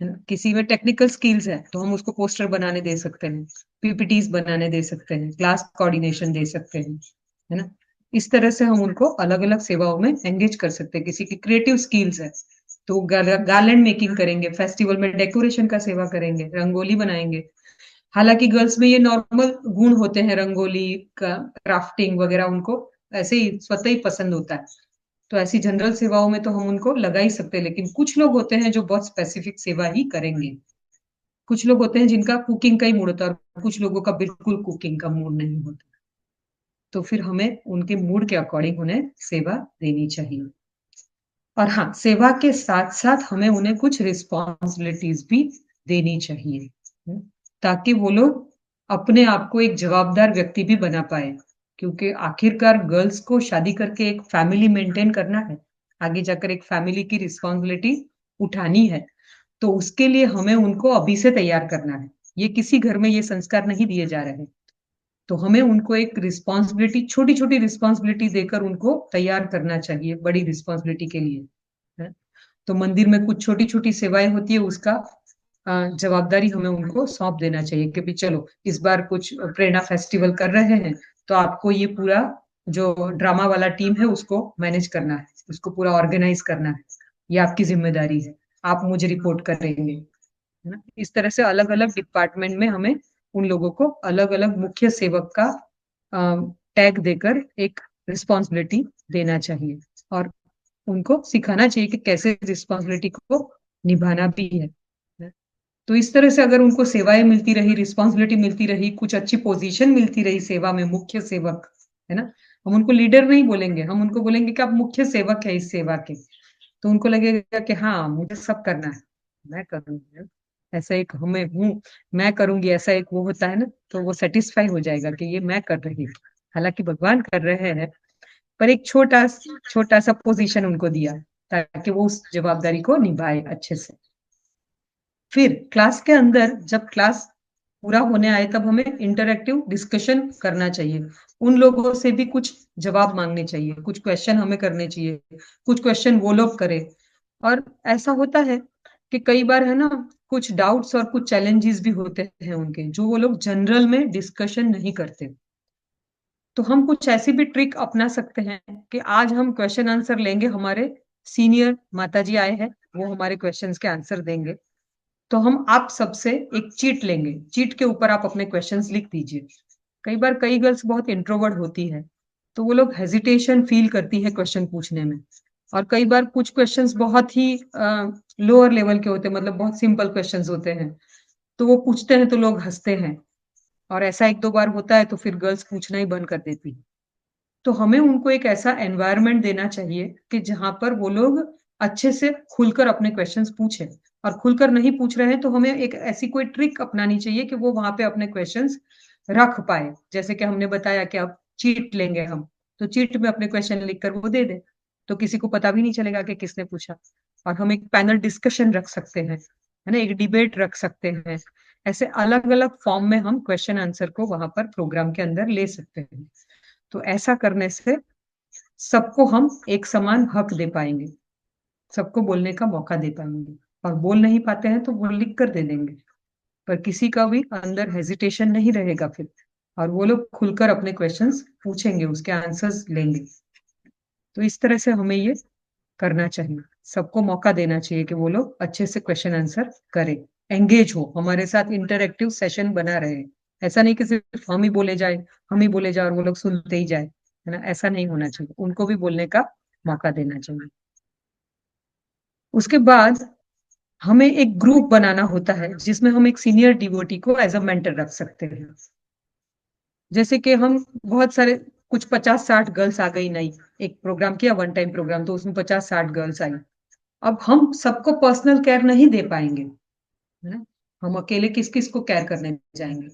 है ना। किसी में टेक्निकल स्किल्स है तो हम उसको पोस्टर बनाने दे सकते हैं, पीपीटीज बनाने दे सकते हैं, क्लास कोऑर्डिनेशन दे सकते हैं, है ना। इस तरह से हम उनको अलग अलग सेवाओं में एंगेज कर सकते हैं। किसी की क्रिएटिव स्किल्स है तो गार्लैंड मेकिंग करेंगे, फेस्टिवल में डेकोरेशन का सेवा करेंगे, रंगोली बनाएंगे। हालांकि गर्ल्स में ये नॉर्मल गुण होते हैं, रंगोली का, क्राफ्टिंग वगैरह उनको ऐसे ही स्वतः ही पसंद होता है। तो ऐसी जनरल सेवाओं में तो हम उनको लगा ही सकते हैं। लेकिन कुछ लोग होते हैं जो बहुत स्पेसिफिक सेवा ही करेंगे। कुछ लोग होते हैं जिनका कुकिंग का ही मूड होता है और कुछ लोगों का बिल्कुल कुकिंग का मूड नहीं होता। तो फिर हमें उनके मूड के अकॉर्डिंग उन्हें सेवा देनी चाहिए। और हाँ, सेवा के साथ साथ हमें उन्हें कुछ रिस्पॉन्सिबिलिटीज भी देनी चाहिए, ताकि वो लोग अपने आप को एक जवाबदार व्यक्ति भी बना पाए। क्योंकि आखिरकार गर्ल्स को शादी करके एक फैमिली मेंटेन करना है, आगे जाकर एक फैमिली की रिस्पॉन्सिबिलिटी उठानी है। तो उसके लिए हमें उनको अभी से तैयार करना है। ये किसी घर में ये संस्कार नहीं दिए जा रहे हैं। तो हमें उनको एक रिस्पॉन्सिबिलिटी, छोटी छोटी रिस्पॉन्सिबिलिटी देकर उनको तैयार करना चाहिए बड़ी रिस्पॉन्सिबिलिटी के लिए, है? तो मंदिर में कुछ छोटी छोटी सेवाएं होती है, उसका जवाबदारी हमें उनको सौंप देना चाहिए कि भी चलो इस बार कुछ प्रेरणा फेस्टिवल कर रहे हैं तो आपको ये पूरा जो ड्रामा वाला टीम है उसको मैनेज करना है, उसको पूरा ऑर्गेनाइज करना है, ये आपकी जिम्मेदारी है, आप मुझे रिपोर्ट करेंगे, है ना। इस तरह से अलग अलग डिपार्टमेंट में हमें उन लोगों को अलग अलग मुख्य सेवक का टैग देकर एक रिस्पॉन्सिबिलिटी देना चाहिए और उनको सिखाना चाहिए कि कैसे रिस्पॉन्सिबिलिटी को निभाना भी है। तो इस तरह से अगर उनको सेवाएं मिलती रही, रिस्पॉन्सिबिलिटी मिलती रही, कुछ अच्छी पोजीशन मिलती रही सेवा में, मुख्य सेवक, है ना, हम उनको लीडर नहीं बोलेंगे, हम उनको बोलेंगे कि आप मुख्य सेवक है इस सेवा के। तो उनको लगेगा कि हाँ मुझे सब करना है, मैं करूंगी, ऐसा एक हमें हूँ, मैं करूंगी, ऐसा एक वो होता है ना। तो वो सेटिस्फाई हो जाएगा कि ये मैं कर रही हूँ, हालांकि भगवान कर रहे हैं, पर एक छोटा छोटा सा पोजीशन उनको दिया ताकि वो उस जवाबदारी को निभाए अच्छे से। फिर क्लास के अंदर जब क्लास पूरा होने आए तब हमें इंटरैक्टिव डिस्कशन करना चाहिए। उन लोगों से भी कुछ जवाब मांगने चाहिए, कुछ क्वेश्चन हमें करने चाहिए, कुछ क्वेश्चन वो लोग करें। और ऐसा होता है कि कई बार, है ना, कुछ डाउट्स और कुछ चैलेंजेस भी होते हैं उनके, जो वो लोग जनरल में डिस्कशन नहीं करते। तो हम कुछ ऐसी भी ट्रिक अपना सकते हैं कि आज हम क्वेश्चन आंसर लेंगे, हमारे सीनियर माता जी आए हैं, वो हमारे क्वेश्चंस के आंसर देंगे। तो हम आप सबसे एक चीट लेंगे, चीट के ऊपर आप अपने क्वेश्चंस लिख दीजिए। कई बार कई गर्ल्स बहुत इंट्रोवर्ट होती है तो वो लोग हेजिटेशन फील करती है क्वेश्चन पूछने में। और कई बार कुछ क्वेश्चंस बहुत ही लोअर लेवल के होते हैं, मतलब बहुत सिंपल क्वेश्चंस होते हैं, तो वो पूछते हैं तो लोग हंसते हैं। और ऐसा एक दो बार होता है तो फिर गर्ल्स पूछना ही बंद कर देती है। तो हमें उनको एक ऐसा एनवायरनमेंट देना चाहिए कि जहां पर वो लोग अच्छे से खुलकर अपने क्वेश्चंस पूछें, और खुलकर नहीं पूछ रहे हैं तो हमें एक ऐसी कोई ट्रिक अपनानी चाहिए कि वो वहां पे अपने क्वेश्चंस रख पाए। जैसे कि हमने बताया कि अब चीट लेंगे हम, तो चीट में अपने क्वेश्चन लिखकर वो दे दे, तो किसी को पता भी नहीं चलेगा कि किसने पूछा। और हम एक पैनल डिस्कशन रख सकते हैं, है ना, एक डिबेट रख सकते हैं। ऐसे अलग अलग फॉर्म में हम क्वेश्चन आंसर को वहां पर प्रोग्राम के अंदर ले सकते हैं। तो ऐसा करने से सबको हम एक समान हक दे पाएंगे, सबको बोलने का मौका दे पाएंगे। और बोल नहीं पाते हैं तो वो लिख कर दे देंगे, पर किसी का भी अंदर हेजिटेशन नहीं रहेगा फिर, और वो लोग खुलकर अपने क्वेश्चंस पूछेंगे, उसके आंसर्स लेंगे। तो इस तरह से हमें ये करना चाहिए, सबको मौका देना चाहिए कि वो लोग अच्छे से क्वेश्चन आंसर करें, एंगेज हो, हमारे साथ इंटरेक्टिव सेशन बना रहे। ऐसा नहीं कि सिर्फ हम ही बोले जाए, हम ही बोले जाए और वो लोग सुनते ही जाए, है ना, ऐसा नहीं होना चाहिए, उनको भी बोलने का मौका देना चाहिए। उसके बाद हमें एक ग्रुप बनाना होता है जिसमें हम एक सीनियर डिवोटी को एज अ मेंटर रख सकते हैं। जैसे कि हम बहुत सारे, कुछ 50-60 गर्ल्स आ गई नई, एक प्रोग्राम किया, वन टाइम प्रोग्राम, तो उसमें 50-60 गर्ल्स आई। अब हम सबको पर्सनल केयर नहीं दे पाएंगे, है ना, हम अकेले किस किस को केयर करने जाएंगे।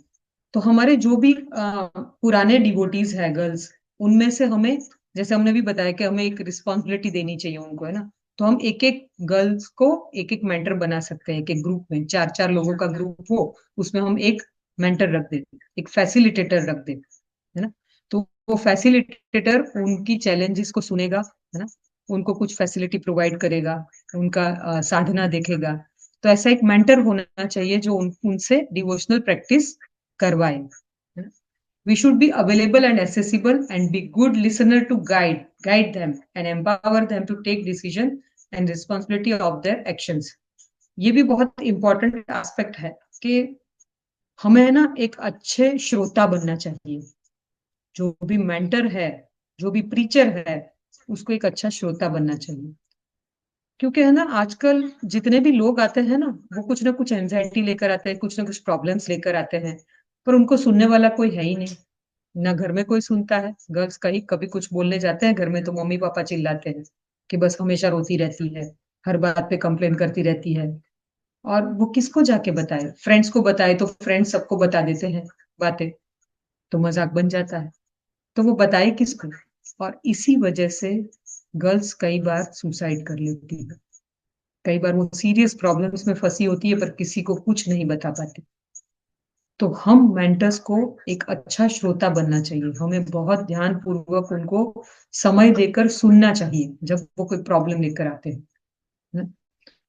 तो हमारे जो भी पुराने डिवोटीज है गर्ल्स, उनमें से हमें, जैसे हमने भी बताया कि हमें एक रिस्पॉन्सिबिलिटी देनी चाहिए उनको, है ना, तो हम एक एक गर्ल्स को एक एक मेंटर बना सकते हैं। एक एक ग्रुप में 4-4 लोगों का ग्रुप हो, उसमें हम एक मेंटर रख दे, एक फैसिलिटेटर रख दे, है ना। तो वो फैसिलिटेटर उनकी चैलेंजेस को सुनेगा, है ना, उनको कुछ फैसिलिटी प्रोवाइड करेगा, उनका साधना देखेगा। तो ऐसा एक मेंटर होना चाहिए जो उनसे डिवोशनल प्रैक्टिस करवाए। We should be available and accessible and be good listener to guide them and empower them to take decision and responsibility of their actions. ये भी बहुत इंपॉर्टेंट एस्पेक्ट है कि हमें ना एक अच्छे श्रोता बनना चाहिए। जो भी मेंटर है, जो भी प्रीचर है, उसको एक अच्छा श्रोता बनना चाहिए। क्योंकि है ना, आजकल जितने भी लोग आते हैं ना, वो कुछ ना कुछ एंजाइटी लेकर आते हैं, कुछ ना कुछ प्रॉब्लम्स लेकर आते हैं, पर उनको सुनने वाला कोई है ही नहीं। ना घर में कोई सुनता है, गर्ल्स कहीं कभी कुछ बोलने जाते हैं घर में तो मम्मी पापा चिल्लाते हैं कि बस हमेशा रोती रहती है, हर बात पे कंप्लेन करती रहती है। और वो किसको जाके बताए, फ्रेंड्स को बताए तो फ्रेंड्स सबको बता देते हैं बातें, तो मजाक बन जाता है, तो वो बताए किसको। और इसी वजह से गर्ल्स कई बार सुसाइड कर लेती है, कई बार वो सीरियस प्रॉब्लम्स में फंसी होती है पर किसी को कुछ नहीं बता पाती। तो हम मेंटर्स को एक अच्छा श्रोता बनना चाहिए, हमें बहुत ध्यान पूर्वक उनको समय देकर सुनना चाहिए जब वो कोई प्रॉब्लम लेकर आते हैं, ना?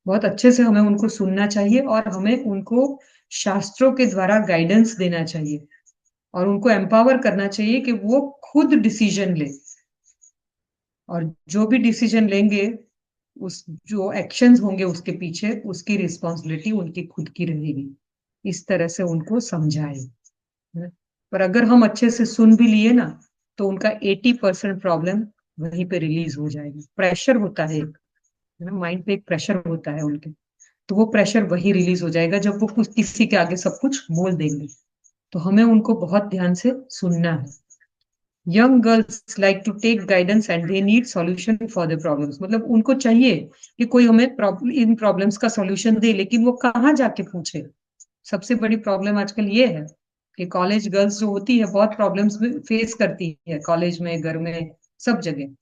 बहुत अच्छे से हमें उनको सुनना चाहिए और हमें उनको शास्त्रों के द्वारा गाइडेंस देना चाहिए और उनको एम्पावर करना चाहिए कि वो खुद डिसीजन ले, और जो भी डिसीजन लेंगे, उस जो एक्शंस होंगे उसके पीछे, उसकी रिस्पॉन्सिबिलिटी उनकी खुद की रहेगी। इस तरह से उनको समझाए, है। पर अगर हम अच्छे से सुन भी लिए ना, तो उनका 80% प्रॉब्लम वहीं पे रिलीज हो जाएगी। प्रेशर होता है ना, माइंड पे एक प्रेशर होता है उनके, तो वो प्रेशर वही रिलीज हो जाएगा जब वो कुछ किसी के आगे सब कुछ बोल देंगे। तो हमें उनको बहुत ध्यान से सुनना है। Young girls like to take guidance and they need solution for the problems, मतलब उनको चाहिए कि कोई हमें इन प्रॉब्लम्स का सॉल्यूशन दे, लेकिन वो कहाँ जाके पूछे। सबसे बड़ी प्रॉब्लम आजकल ये है कि कॉलेज गर्ल्स जो होती है बहुत प्रॉब्लम्स फेस करती है, कॉलेज में, घर में, सब जगह,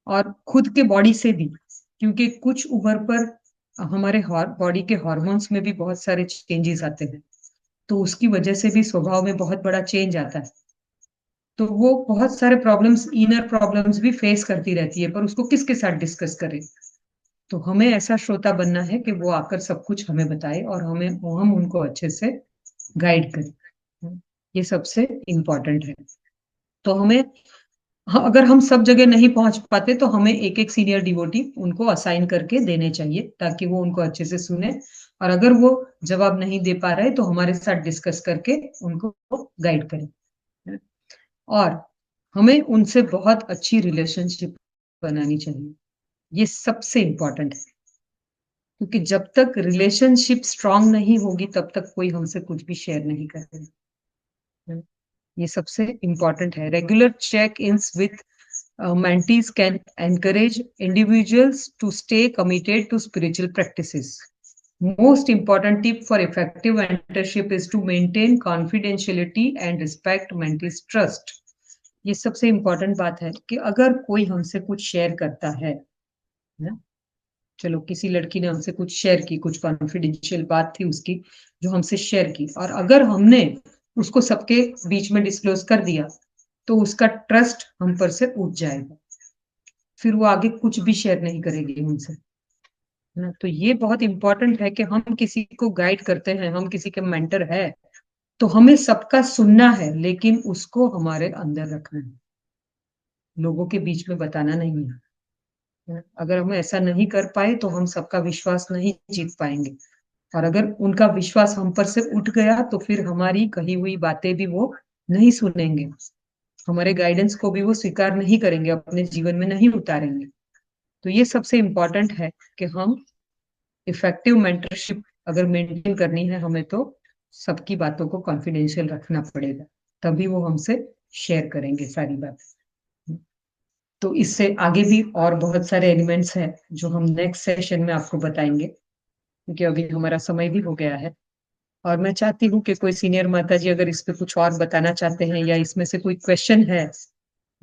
और खुद के बॉडी से भी, क्योंकि कुछ उम्र पर हमारे बॉडी के हार्मोन्स में भी बहुत सारे चेंजेस आते हैं, तो उसकी वजह से भी स्वभाव में बहुत बड़ा चेंज आता है। तो वो बहुत सारे प्रॉब्लम्स, इनर प्रॉब्लम्स भी फेस करती रहती है, पर उसको किसके साथ डिस्कस करें। तो हमें ऐसा श्रोता बनना है कि वो आकर सब कुछ हमें बताए और हम उनको अच्छे से गाइड करें। ये सबसे इम्पोर्टेंट है। तो हमें, अगर हम सब जगह नहीं पहुंच पाते तो हमें एक एक सीनियर डिवोटी उनको असाइन करके देने चाहिए ताकि वो उनको अच्छे से सुने, और अगर वो जवाब नहीं दे पा रहे तो हमारे साथ डिस्कस करके उनको गाइड करें। और हमें उनसे बहुत अच्छी रिलेशनशिप बनानी चाहिए, ये सबसे इम्पोर्टेंट है, क्योंकि जब तक रिलेशनशिप स्ट्रांग नहीं होगी तब तक कोई हमसे कुछ भी शेयर नहीं करेगा। ये सबसे इम्पोर्टेंट है। Regular check ins with mentees can encourage individuals to stay committed to spiritual practices. Most important tip for effective mentorship is to maintain confidentiality and respect mentees' trust. ये सबसे इम्पोर्टेंट बात है कि अगर कोई हमसे कुछ शेयर करता है ना, चलो किसी लड़की ने हमसे कुछ शेयर की, कुछ कॉन्फिडेंशियल बात थी उसकी जो हमसे शेयर की, और अगर हमने उसको सबके बीच में डिस्क्लोज कर दिया तो उसका ट्रस्ट हम पर से उठ जाएगा, फिर वो आगे कुछ भी शेयर नहीं करेगी हमसे, है ना। तो ये बहुत इंपॉर्टेंट है कि हम किसी को गाइड करते हैं, हम किसी के मेंटर है, तो हमें सबका सुनना है, लेकिन उसको हमारे अंदर रखना है, लोगों के बीच में बताना नहीं है। अगर हम ऐसा नहीं कर पाए तो हम सबका विश्वास नहीं जीत पाएंगे, और अगर उनका विश्वास हम पर से उठ गया तो फिर हमारी कही हुई बातें भी वो नहीं सुनेंगे, हमारे गाइडेंस को भी वो स्वीकार नहीं करेंगे, अपने जीवन में नहीं उतारेंगे। तो ये सबसे इम्पोर्टेंट है कि हम इफेक्टिव मेंटरशिप अगर मेंटेन करनी है हमें, तो सबकी बातों को कॉन्फिडेंशियल रखना पड़ेगा, तभी वो हमसे शेयर करेंगे सारी बात। तो इससे आगे भी और बहुत सारे एलिमेंट्स हैं जो हम नेक्स्ट सेशन में आपको बताएंगे, क्योंकि अभी हमारा समय भी हो गया है। और मैं चाहती हूँ कि कोई सीनियर माता जी अगर इस पे कुछ और बताना चाहते हैं, या इसमें से कोई क्वेश्चन है,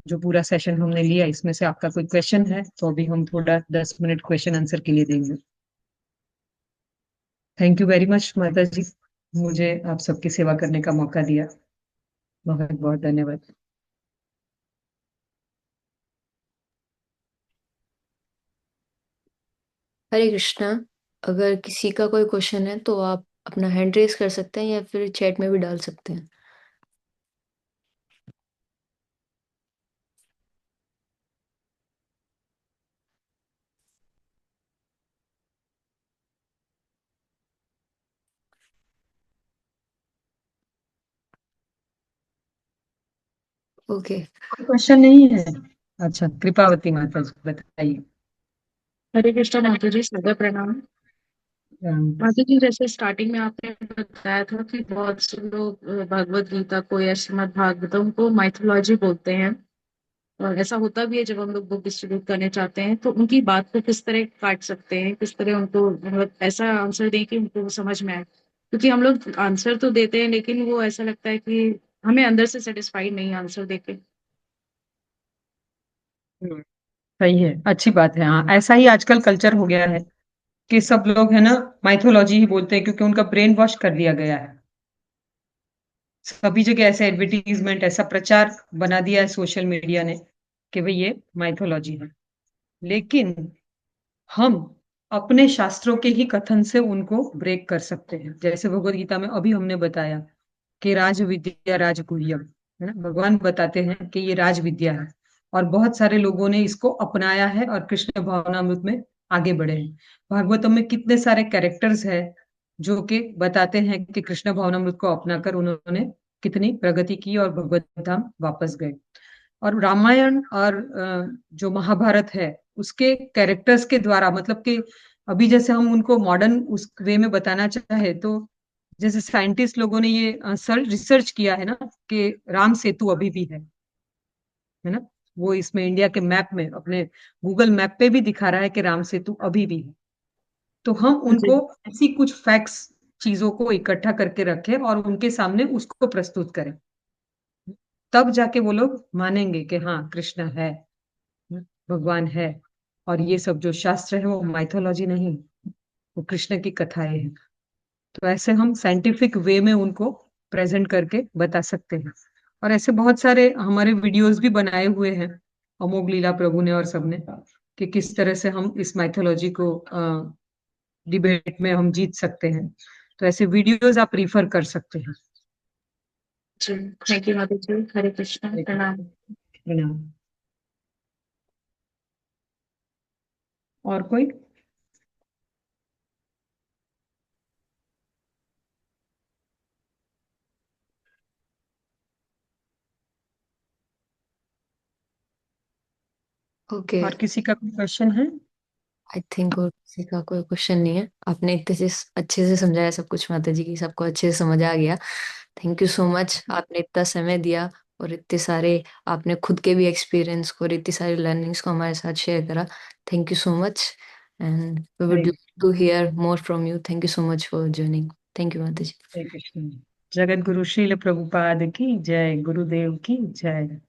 जो पूरा सेशन हमने लिया इसमें से आपका कोई क्वेश्चन है, तो अभी हम थोड़ा 10 मिनट क्वेश्चन आंसर के लिए देंगे। थैंक यू वेरी मच माता जी, मुझे आप सबकी सेवा करने का मौका दिया, बहुत बहुत धन्यवाद। हरे कृष्णा। अगर किसी का कोई क्वेश्चन है तो आप अपना हैंड रेज कर सकते हैं या फिर चैट में भी डाल सकते हैं। ओके। कोई क्वेश्चन नहीं है? अच्छा, कृपावती माता जी बताइए। हरे कृष्णा माता जी, सादर प्रणाम। अम, माता जी, जैसे स्टार्टिंग में आपने बताया था कि बहुत से लोग भगवत गीता को या श्रीमद् भागवतम को माइथोलॉजी बोलते हैं, और ऐसा होता भी है जब हम लोग बुक डिस्ट्रीब्यूट करने चाहते हैं तो उनकी बात को किस तरह काट सकते हैं, किस तरह उनको मतलब ऐसा आंसर दें कि उनको वो समझ में आए, क्योंकि हम लोग आंसर तो देते हैं लेकिन वो ऐसा लगता है कि हमें अंदर से सेटिस्फाइड नहीं आंसर देके। सही है, अच्छी बात है। हाँ, ऐसा ही आजकल कल्चर हो गया है कि सब लोग है ना माइथोलॉजी ही बोलते हैं, क्योंकि उनका ब्रेन वॉश कर दिया गया है। सभी जगह ऐसे एडवर्टीजमेंट, ऐसा प्रचार बना दिया है सोशल मीडिया ने कि भाई ये माइथोलॉजी है, लेकिन हम अपने शास्त्रों के ही कथन से उनको ब्रेक कर सकते हैं। जैसे भगवत गीता में अभी हमने बताया कि राज विद्या राजगुह्यम, है ना, भगवान बताते हैं कि ये राज विद्या है, और बहुत सारे लोगों ने इसको अपनाया है और कृष्ण भावनामृत में आगे बढ़े हैं। भागवतम में कितने सारे कैरेक्टर्स हैं जो कि बताते हैं कि कृष्ण भावनामृत को अपनाकर उन्होंने कितनी प्रगति की और भगवत धाम वापस गए। और रामायण और जो महाभारत है उसके कैरेक्टर्स के द्वारा, मतलब कि अभी जैसे हम उनको मॉडर्न उस वे में बताना चाहे, तो जैसे साइंटिस्ट लोगों ने ये रिसर्च किया है ना कि राम सेतु अभी भी है ना, वो इसमें इंडिया के मैप में, अपने गूगल मैप पे भी दिखा रहा है कि राम सेतु अभी भी है। तो हम जी। उनको ऐसी कुछ फैक्ट्स, चीजों को इकट्ठा करके रखें और उनके सामने उसको प्रस्तुत करें, तब जाके वो लोग मानेंगे कि हाँ कृष्ण है, भगवान है, और ये सब जो शास्त्र है वो माइथोलॉजी नहीं, वो कृष्ण की कथाएं हैं। तो ऐसे हम साइंटिफिक वे में उनको प्रेजेंट करके बता सकते हैं। और ऐसे बहुत सारे हमारे वीडियोस भी बनाए हुए हैं अमोघ लीला प्रभु ने और सबने, कि किस तरह से हम इस माइथोलॉजी को डिबेट में हम जीत सकते हैं। तो ऐसे वीडियोस आप रिफर कर सकते हैं। जी, थैंक यू माता जी। हरे कृष्णा, प्रणाम। प्रणाम। और कोई? ओके। और किसी का कोई क्वेश्चन है? आई थिंक और किसी का कोई क्वेश्चन नहीं है। आपने इतने से अच्छे से समझाया सब कुछ माता जी की, सबको अच्छे से समझ आ गया। थैंक यू सो मच, आपने इतना समय दिया और इतने सारे आपने खुद के भी एक्सपीरियंस को और इतनी सारी लर्निंग्स को हमारे साथ शेयर करा। Thank you so much and we would Hare like to hear more from you. Thank you so much for joining. Thank you माता जी। हरे कृष्ण। जगत गुरु श्रील प्रभुपाद की जय, गुरुदेव की जय।